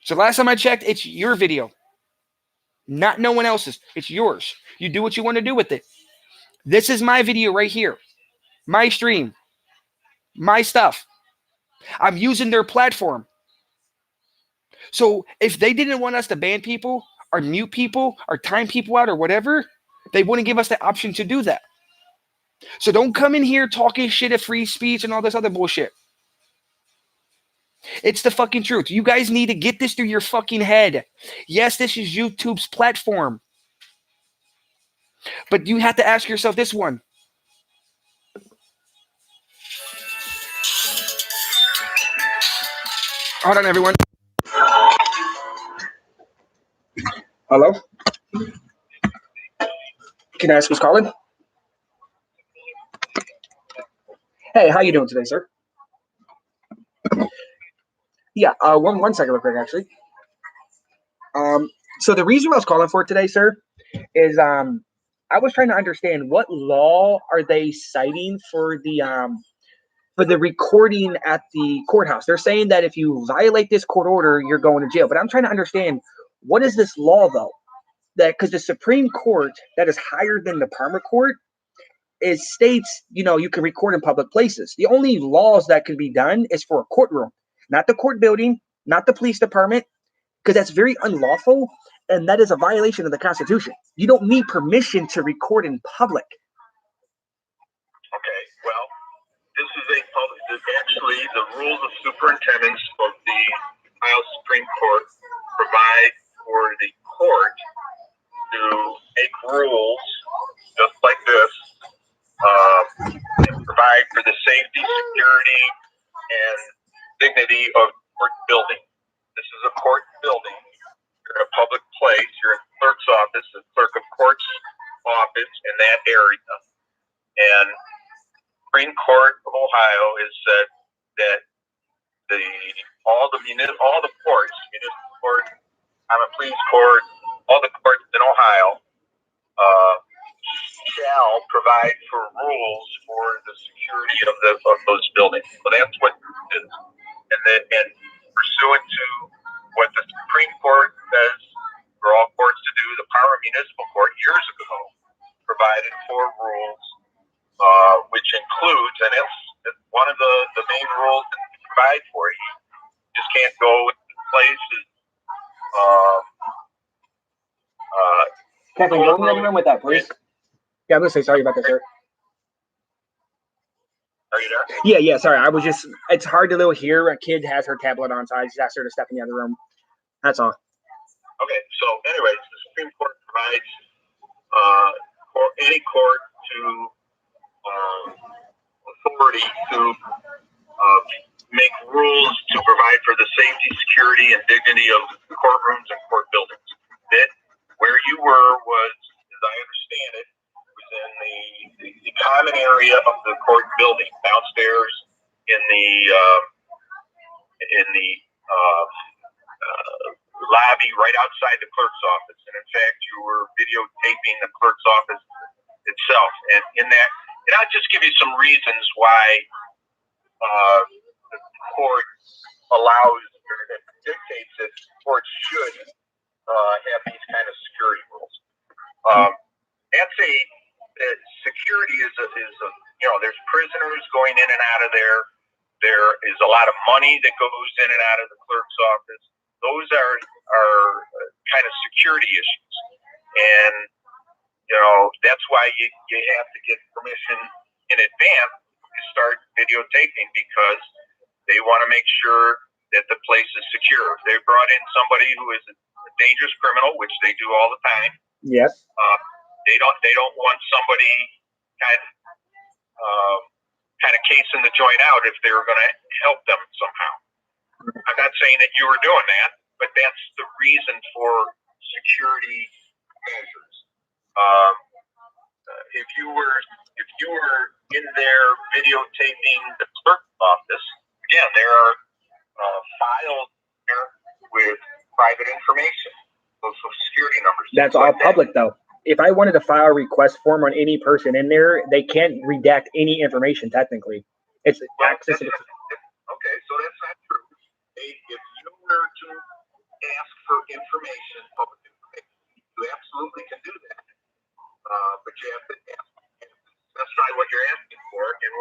So last time I checked, it's your video, not no one else's. It's yours. You do what you want to do with it. This is my video right here, my stream, my stuff. I'm using their platform. So if they didn't want us to ban people or mute people or time people out or whatever, they wouldn't give us the option to do that. So don't come in here talking shit of free speech and all this other bullshit. It's the fucking truth. You guys need to get this through your fucking head. Yes, this is YouTube's platform. But you have to ask yourself this one. Hold on, everyone. Hello? Can I ask who's calling? Hey, how you doing today, sir? Yeah, one second real quick, actually. So the reason I was calling for today, sir, is I was trying to understand what law are they citing for the recording at the courthouse. They're saying that if you violate this court order, you're going to jail. But I'm trying to understand, what is this law, though? That because the Supreme Court, that is higher than the Parma Court, it states, you can record in public places. The only laws that can be done is for a courtroom, not the court building, not the police department, because that's very unlawful, and that is a violation of the Constitution. You don't need permission to record in public. Okay, well, this is actually the rules of superintendents of the Ohio Supreme Court provide for the court to make rules just like this, and provide for the safety, security, and dignity of court building. This is a court building. You're in a public place. You're in the clerk's office, the clerk of court's office in that area. And Supreme Court of Ohio has said that all the courts, municipal court, common pleas court, all the courts in Ohio shall provide for rules for the security of those buildings. So that's what it is. And pursuant to what the Supreme Court says for all courts to do, the Parma Municipal Court years ago provided for rules, which includes, and it's one of the main rules that we provide for you. You just can't go to places. Kathleen, go in the other room with that, please. Yeah, I'm going to say sorry about that, sir. Are you there? Yeah, sorry. It's hard to hear. A kid has her tablet on, so I just asked her to step in the other room. That's all. Okay, so anyways, the Supreme Court provides for any court to authority to make rules to provide for the safety, security, and dignity of the courtrooms and court buildings. That where you were was, as I understand it, was in the common area of the court building, downstairs in the lobby right outside the clerk's office. And in fact, you were videotaping the clerk's office itself. And in that, and I'll just give you some reasons why the court allows or dictates that courts should have these kind of security rules. Security is there's prisoners going in and out of there. There is a lot of money that goes in and out of the clerk's office. Those are kind of security issues, and that's why you have to get permission in advance you start videotaping because they want to make sure that the place is secure. If they brought in somebody who is a dangerous criminal, which they do all the time. Yes. They don't want somebody kind of casing the joint out if they were going to help them somehow. I'm not saying that you were doing that, but that's the reason for security measures. If you were in there videotaping the clerk's office, again, there are files there with private information, social security numbers. That's all public, though. If I wanted to file a request form on any person in there, they can't redact any information. Technically, it's access. Okay, so that's not true. If you were to ask for information, public information, you absolutely can do that. But you have to specify what you're asking for, and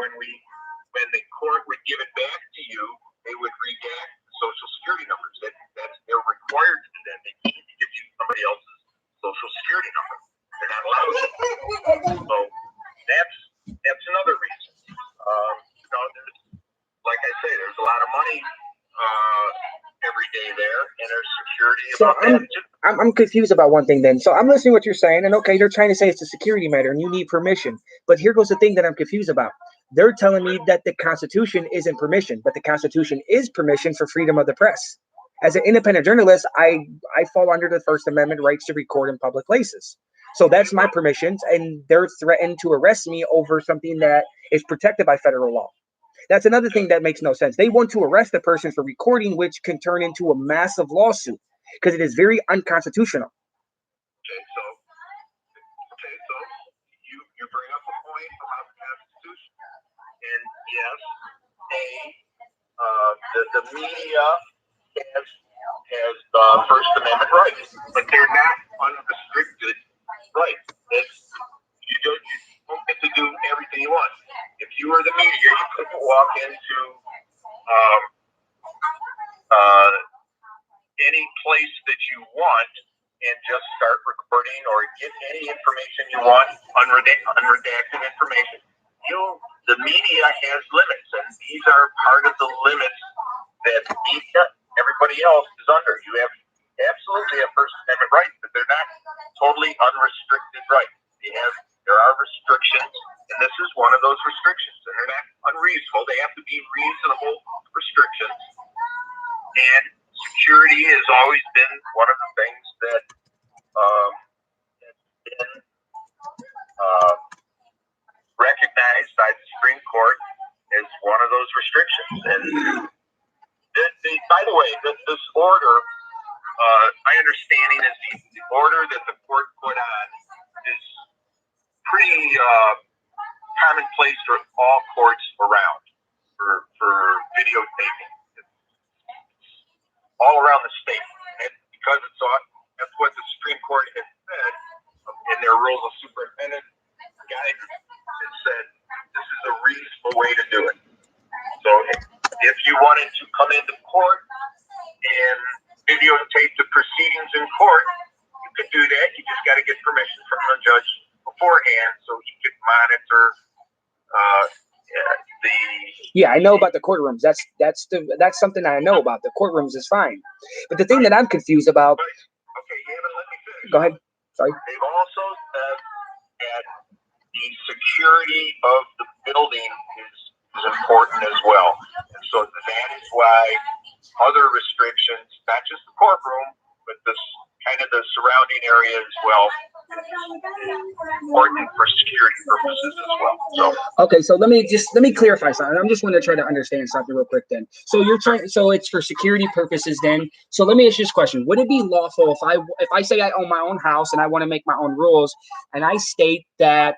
when the court would give it back to you, they would redact the social security numbers. They're required to do that. They can't give you somebody else's social security number. They're not allowed to. So that's another reason. Like I say, there's a lot of money every day there, and there's security about that. I'm confused about one thing then. So I'm listening to what you're saying, and okay, they're trying to say it's a security matter and you need permission. But here goes the thing that I'm confused about. They're telling me that the Constitution isn't permission, but the Constitution is permission for freedom of the press. As an independent journalist, I fall under the First Amendment rights to record in public places. So that's my permissions, and they're threatened to arrest me over something that is protected by federal law. That's another thing that makes no sense. They want to arrest the person for recording, which can turn into a massive lawsuit because it is very unconstitutional. Okay, so you bring up a point about the Constitution, and yes, the media has First Amendment rights, but they're not unrestricted rights. You don't get to do everything you want. If you were the media, you couldn't walk into any place that you want and just start recording or get any information you want, unredacted information. The media has limits, and these are part of the limits that media, everybody else is under. You absolutely have First Amendment rights, but they're not totally unrestricted rights. There are restrictions, and this is one of those restrictions, and they're not unreasonable. They have to be reasonable restrictions, and security has always been one of the things that has been recognized by the Supreme Court as one of those restrictions. And by the way, this order, my understanding is the order that the court put on is pretty commonplace for all courts around for videotaping. It's all around the state. And because that's what the Supreme Court has said in their rules of superintendent guidance. It said this is a reasonable way to do it. So if you wanted to come into court and videotape the proceedings in court, you could do that. You just got to get permission from the judge beforehand so he could monitor Yeah, I know about the courtrooms. That's something I know about. The courtrooms is fine. But the thing that I'm confused about. Okay, you haven't let me finish. Go ahead. Sorry. They've also said that the security of the building is important as well. And so that is why other restrictions, not just the courtroom, but this kind of the surrounding area as well, is important for security purposes as well. So okay, so let me clarify something. I'm just going to try to understand something real quick then. So so it's for security purposes then. So let me ask you this question. Would it be lawful if I say I own my own house and I want to make my own rules and I state that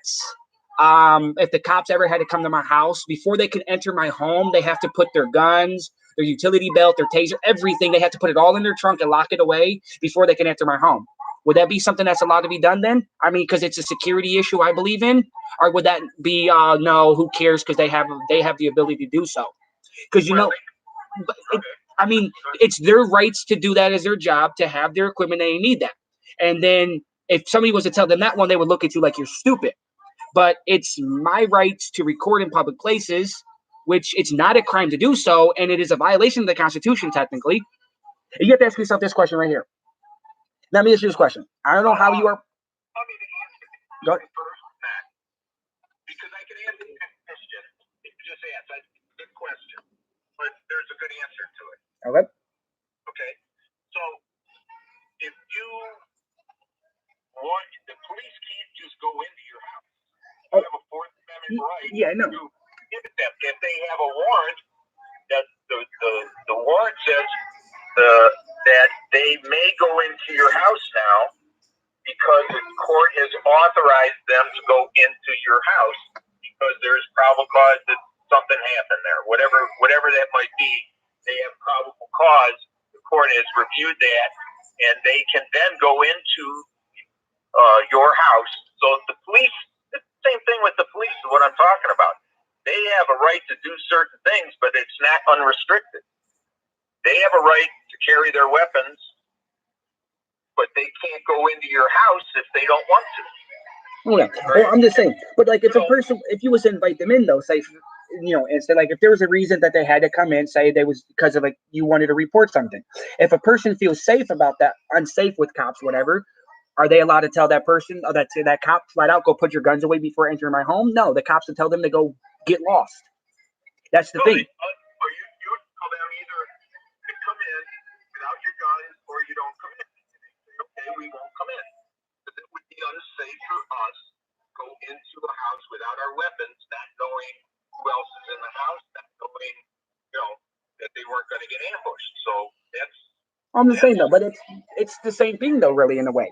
if the cops ever had to come to my house, before they can enter my home, they have to put their guns, their utility belt, their taser, everything. They have to put it all in their trunk and lock it away before they can enter my home. Would that be something that's allowed to be done then? I mean, because it's a security issue I believe in? Or would that be, no, who cares, because they have the ability to do so? Because, I mean, it's their rights to do that as their job, to have their equipment, they need that. And then if somebody was to tell them that one, they would look at you like you're stupid. but it's my rights to record in public places, which it's not a crime to do so, and it is a violation of the Constitution, technically. And you have to ask yourself this question right here. Let me ask you this question. I don't know how you are. Let me answer Go. first, Matt, because I can answer that question. If you just ask, that's a good question, but there's a good answer to it. Okay. Okay, so if you want, the police can't just go into your house. You have a Fourth Amendment right to prohibit them. If they have a warrant, that the warrant says that they may go into your house now because the court has authorized them to go into your house because there's probable cause that something happened there. Whatever that might be, they have probable cause. The court has reviewed that, and they can then go into your house. So the police, it's the same thing with the police is what I'm talking about. They have a right to do certain things, but it's not unrestricted. They have a right to carry their weapons, but they can't go into your house if they don't want to. Okay. Well, I'm just saying. But like, if a person, if you was to invite them in, though, say, instead, like, if there was a reason that they had to come in, say they was because of like you wanted to report something. If a person feels safe about that, unsafe with cops, whatever, are they allowed to tell that person, or that cop flat out, go put your guns away before entering my home? No, the cops would tell them to go get lost. That's the thing. You tell them either to come in without your guns or you don't come in. Okay, we won't come in. But it would be unsafe for us to go into a house without our weapons, not knowing who else is in the house, not knowing, that they weren't going to get ambushed. So that's. I'm just saying though, but it's the same thing though, really, in a way.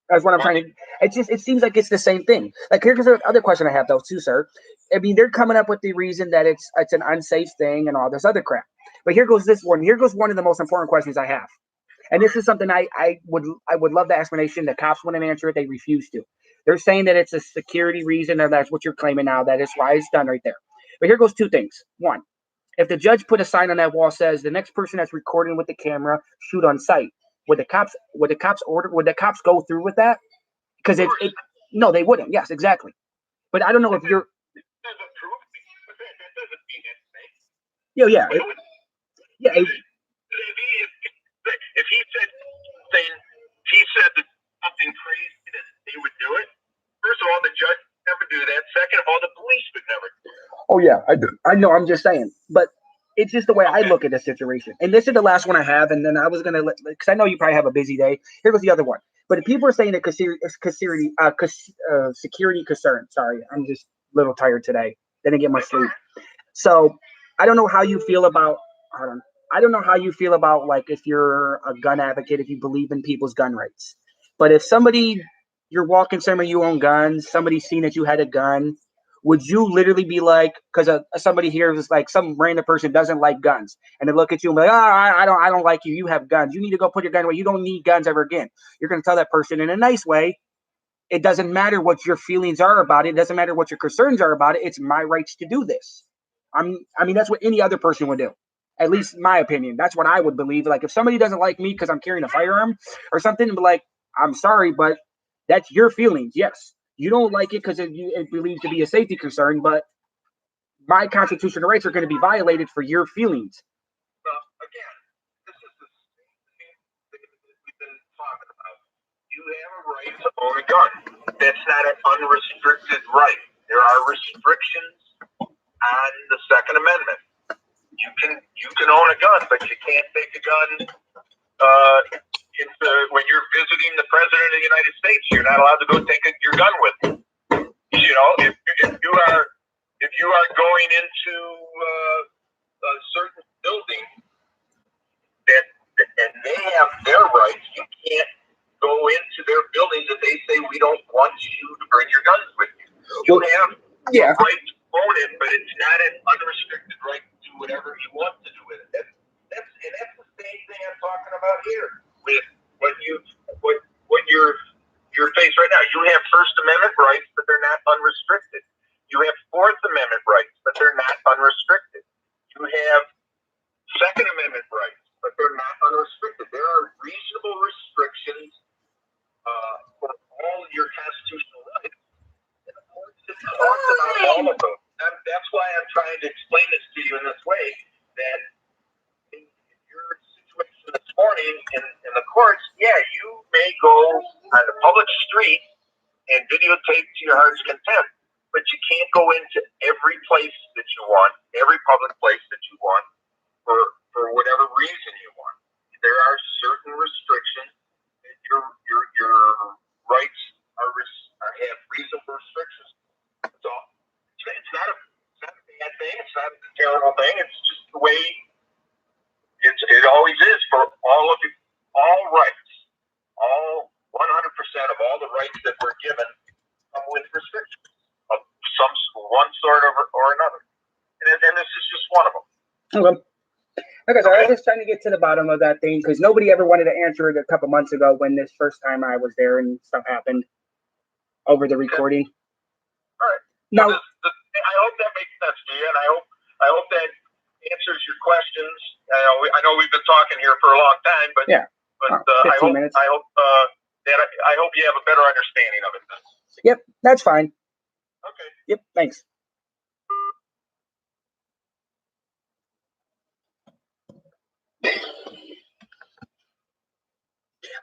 That's what I'm trying to. It seems like it's the same thing. Like, here's the other question I have though too, sir. I mean, they're coming up with the reason that it's an unsafe thing and all this other crap. But here goes this one. Here goes one of the most important questions I have. And this is something I would love the explanation. The cops wouldn't answer it. They refuse to. They're saying that it's a security reason, and that's what you're claiming now. That is why it's done right there. But here goes two things. One, if the judge put a sign on that wall says the next person that's recording with the camera shoot on sight, would the cops go through with that? Because no, they wouldn't. Yes, exactly. But I don't know if you're. Yeah. If he said that something crazy that they would do it, first of all, the judge would never do that. Second of all, the police would never do it. Oh yeah, I do. I know. I'm just saying, but it's just the way I look at the situation. And this is the last one I have, and then I was gonna, because I know you probably have a busy day. Here goes the other one. But if people are saying that security concern. Sorry, I'm just a little tired today. Didn't get much sleep. So I don't know how you feel about. I don't know how you feel about, like, if you're a gun advocate, if you believe in people's gun rights. But if you're walking somewhere, you own guns, somebody's seen that you had a gun, would you literally be like, because somebody here is like, some random person doesn't like guns, and they look at you and be like, I don't like you. You have guns. You need to go put your gun away. You don't need guns ever again. You're going to tell that person in a nice way, it doesn't matter what your feelings are about it. It doesn't matter what your concerns are about it. It's my rights to do this. I mean, that's what any other person would do. At least my opinion. That's what I would believe. Like, if somebody doesn't like me because I'm carrying a firearm or something, but like, I'm sorry, but that's your feelings. Yes, you don't like it because it believes to be a safety concern, but my constitutional rights are going to be violated for your feelings. Well, again, this is the same thing that we've been talking about. You have a right to own a gun. That's not an unrestricted right. There are restrictions on the Second Amendment. You can own a gun, but you can't take a gun. When you're visiting the President of the United States, you're not allowed to go take your gun with you. If you are going into a certain building and they have their rights, you can't go into their buildings if they say we don't want you to bring your guns with you. You have the right to own it, but it's not an unrestricted right to do whatever you want to do with it. That's the same thing I'm talking about here with what you're faced right now. You have First Amendment rights, but they're not unrestricted. You have Fourth Amendment rights, but they're not unrestricted. You have Second Amendment rights, but they're not unrestricted. There are reasonable restrictions for all your constitutional rights. warning in the courts, yeah, you may go on the public street and videotape to your heart's content, but you can't go into every place that you want, every public place that you want, for whatever reason you want. There are certain restrictions. Your rights have reasonable restrictions. So it's not a bad thing. It's not a terrible thing. It's just the way it always is for all rights. All 100% of all the rights that we're given come with restrictions of one sort or another. And this is just one of them. Okay. Okay, so I was just trying to get to the bottom of that thing because nobody ever wanted to answer it a couple months ago when this first time I was there and stuff happened over the recording. All right. No. I hope that makes sense to you, and I hope that answers your questions. I know we've been talking here for a long time, but yeah, I hope minutes. I hope you have a better understanding of it then. Yep, that's fine. Okay. Yep, thanks.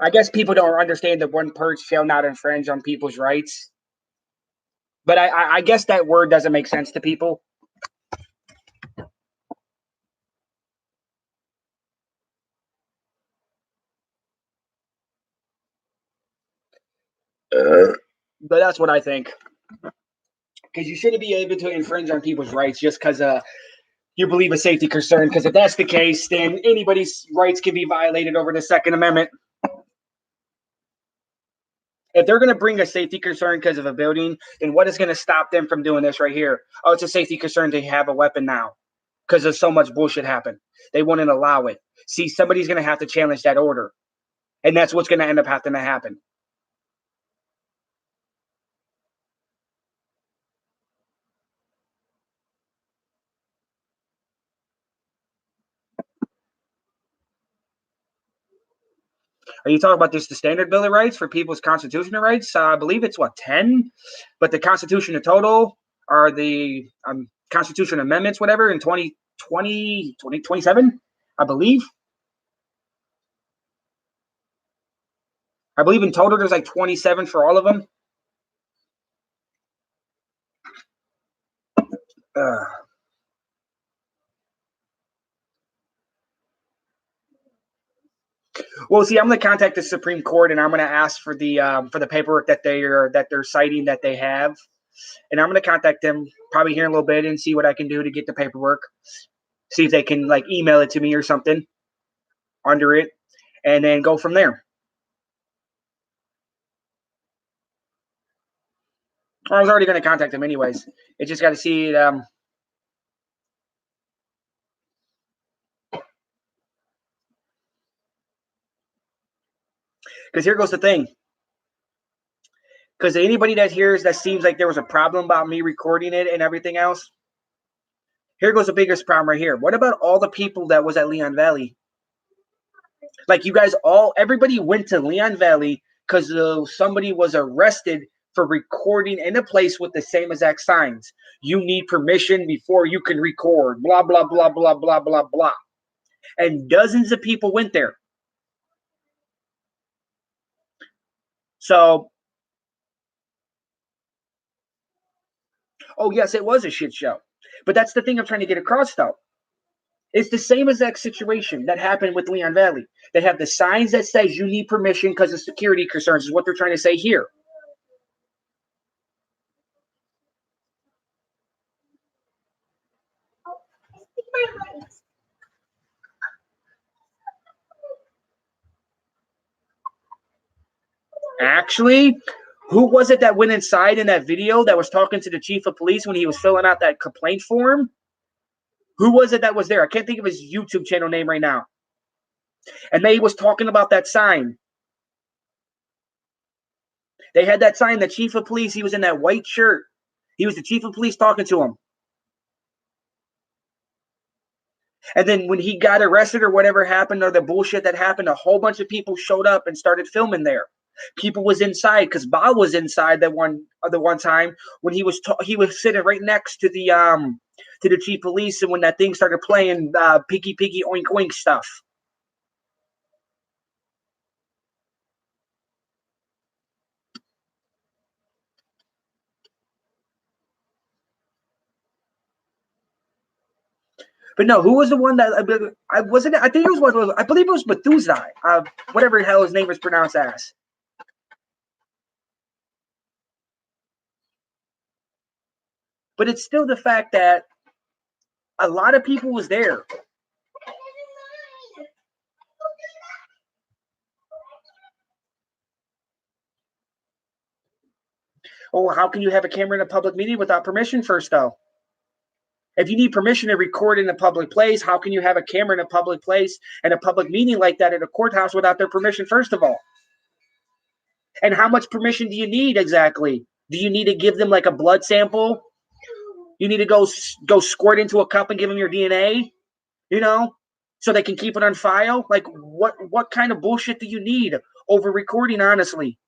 I guess people don't understand that one purge shall not infringe on people's rights. But I guess that word doesn't make sense to people. But that's what I think. Because you shouldn't be able to infringe on people's rights just because you believe a safety concern. Because if that's the case, then anybody's rights can be violated over the Second Amendment. If they're going to bring a safety concern because of a building, then what is going to stop them from doing this right here? Oh, it's a safety concern to have a weapon now because there's so much bullshit happen. They wouldn't allow it. See, somebody's going to have to challenge that order. And that's what's going to end up having to happen. Are you talking about the Standard Bill of Rights for people's constitutional rights? I believe it's, 10? But the Constitution in total are the Constitution amendments, whatever, in 2027, I believe. I believe in total there's like 27 for all of them. Well, see, I'm going to contact the Supreme Court, and I'm going to ask for the paperwork that they're citing that they have, and I'm going to contact them probably here in a little bit and see what I can do to get the paperwork. See if they can like email it to me or something under it, and then go from there. I was already going to contact them anyways. It just got to see. Because here goes the thing. Because anybody that hears that seems like there was a problem about me recording it and everything else, here goes the biggest problem right here. What about all the people that was at Leon Valley? Like you guys everybody went to Leon Valley because somebody was arrested for recording in a place with the same exact signs. You need permission before you can record, blah, blah, blah, blah, blah, blah, blah. And dozens of people went there. So, oh, yes, it was a shit show. But that's the thing I'm trying to get across, though. It's the same exact situation that happened with Leon Valley. They have the signs that says you need permission because of security concerns is what they're trying to say here. Actually, who was it that went inside in that video that was talking to the chief of police when he was filling out that complaint form? Who was it that was there? I can't think of his YouTube channel name right now. And they was talking about that sign. They had that sign, the chief of police, he was in that white shirt. He was the chief of police talking to him. And then when he got arrested or whatever happened or the bullshit that happened, a whole bunch of people showed up and started filming there. People was inside because Bob was inside the one time when he was sitting right next to the chief police, and when that thing started playing piggy piggy oink oink stuff. But no, who was the one that I wasn't? I think it was. I believe it was Methuselah. Whatever the hell his name is pronounced as. But it's still the fact that a lot of people was there. Oh, how can you have a camera in a public meeting without permission first, though? If you need permission to record in a public place, how can you have a camera in a public place and a public meeting like that at a courthouse without their permission, first of all? And how much permission do you need exactly? Do you need to give them like a blood sample? You need to go squirt into a cup and give them your DNA, so they can keep it on file? Like, what kind of bullshit do you need over recording, honestly?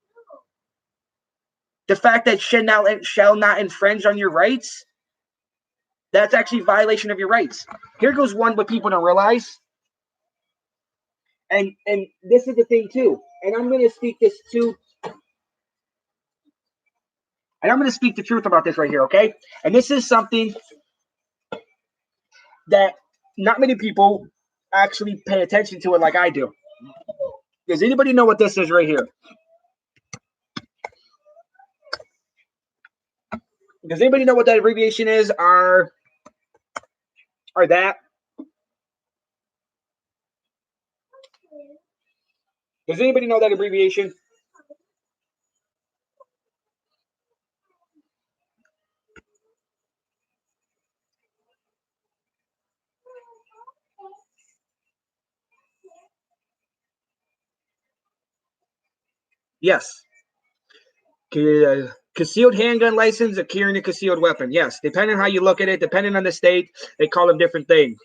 The fact that shall not infringe on your rights, that's actually a violation of your rights. Here goes one what people don't realize. And this is the thing too. And I'm going to speak this too. And I'm going to speak the truth about this right here, okay? And this is something that not many people actually pay attention to it like I do. Does anybody know what this is right here? Does anybody know what that abbreviation is? Are that? Does anybody know that abbreviation? Yes. Concealed handgun license or carrying a concealed weapon. Yes. Depending on how you look at it, depending on the state, they call them different things.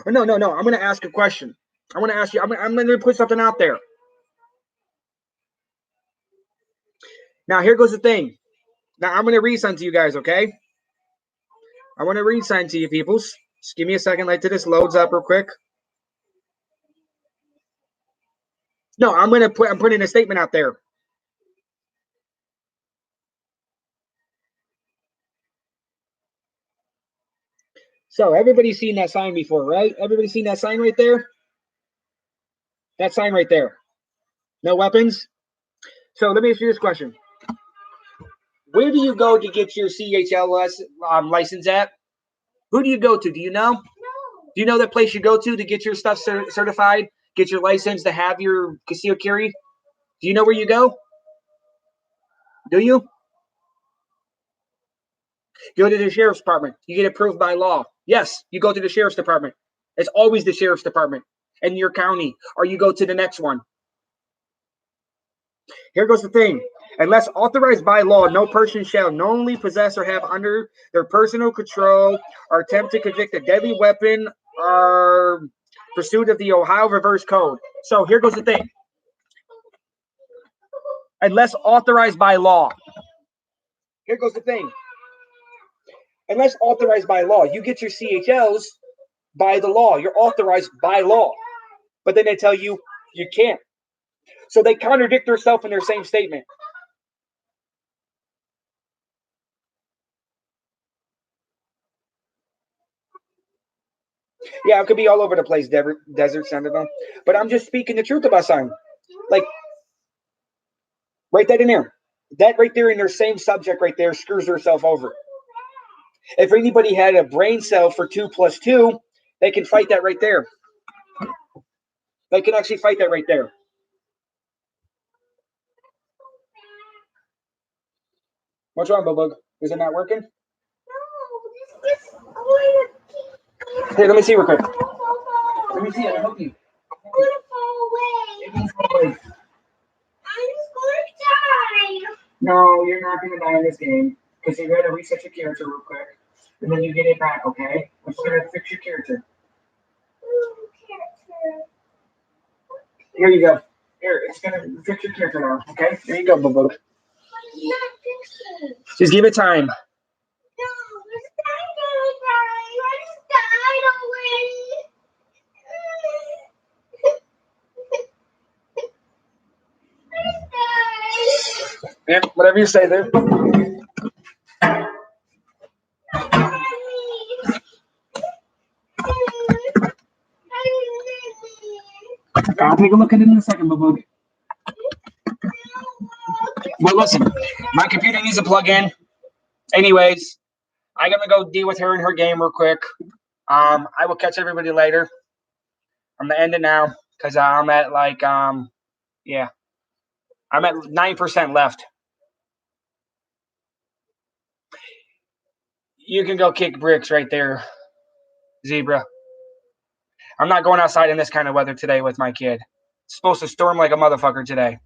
Oh, no. I'm going to ask a question. I want to ask you. I'm going to put something out there. Now, here goes the thing. Now, I'm going to read something to you guys, okay? I want to read something to you, peoples. Just give me a second. Like, till this loads up real quick. No, I'm putting a statement out there. So, everybody's seen that sign before, right? Everybody's seen that sign right there? That sign right there. No weapons? So, let me ask you this question. Where do you go to get your CHL license at? Who do you go to? Do you know? No. Do you know that place you go to get your stuff certified? Get your license to have your concealed carry? Do you know where you go? Do you? Go to the sheriff's department. You get approved by law. Yes, you go to the sheriff's department. It's always the sheriff's department in your county, or you go to the next one. Here goes the thing. Unless authorized by law, no person shall knowingly possess or have under their personal control or attempt to convict a deadly weapon or pursuit of the Ohio Reverse Code. So here goes the thing. Unless authorized by law. Here goes the thing. Unless authorized by law, you get your CHLs by the law. You're authorized by law. But then they tell you you can't. So they contradict themselves in their same statement. Yeah, it could be all over the place, desert, Senator. But I'm just speaking the truth about something. Like, write that in there. That right there in their same subject right there screws herself over. If anybody had a brain cell for 2 + 2, they can fight that right there. They can actually fight that right there. What's wrong, Bubba? Is it not working? Here, let me see real quick. Let me see. I'll help you. I'm going to fall away. I'm going to die. No, you're not going to die in this game. Because you got to reset your character real quick. And then you get it back, okay? I'm just going to fix your character. Here you go. Here, it's going to fix your character now, okay? There you go, Bubba. Just give it time. No, it's not going to die. I just died already. Yeah, whatever you say there. I'll take a look at it in a second, boo. Well, listen, my computer needs a plug in. Anyways, I'm gonna go deal with her and her game real quick. I will catch everybody later. I'm gonna end it now because I'm at like yeah, I'm at 9% left. You can go kick bricks right there, Zebra. I'm not going outside in this kind of weather today with my kid. It's supposed to storm like a motherfucker today.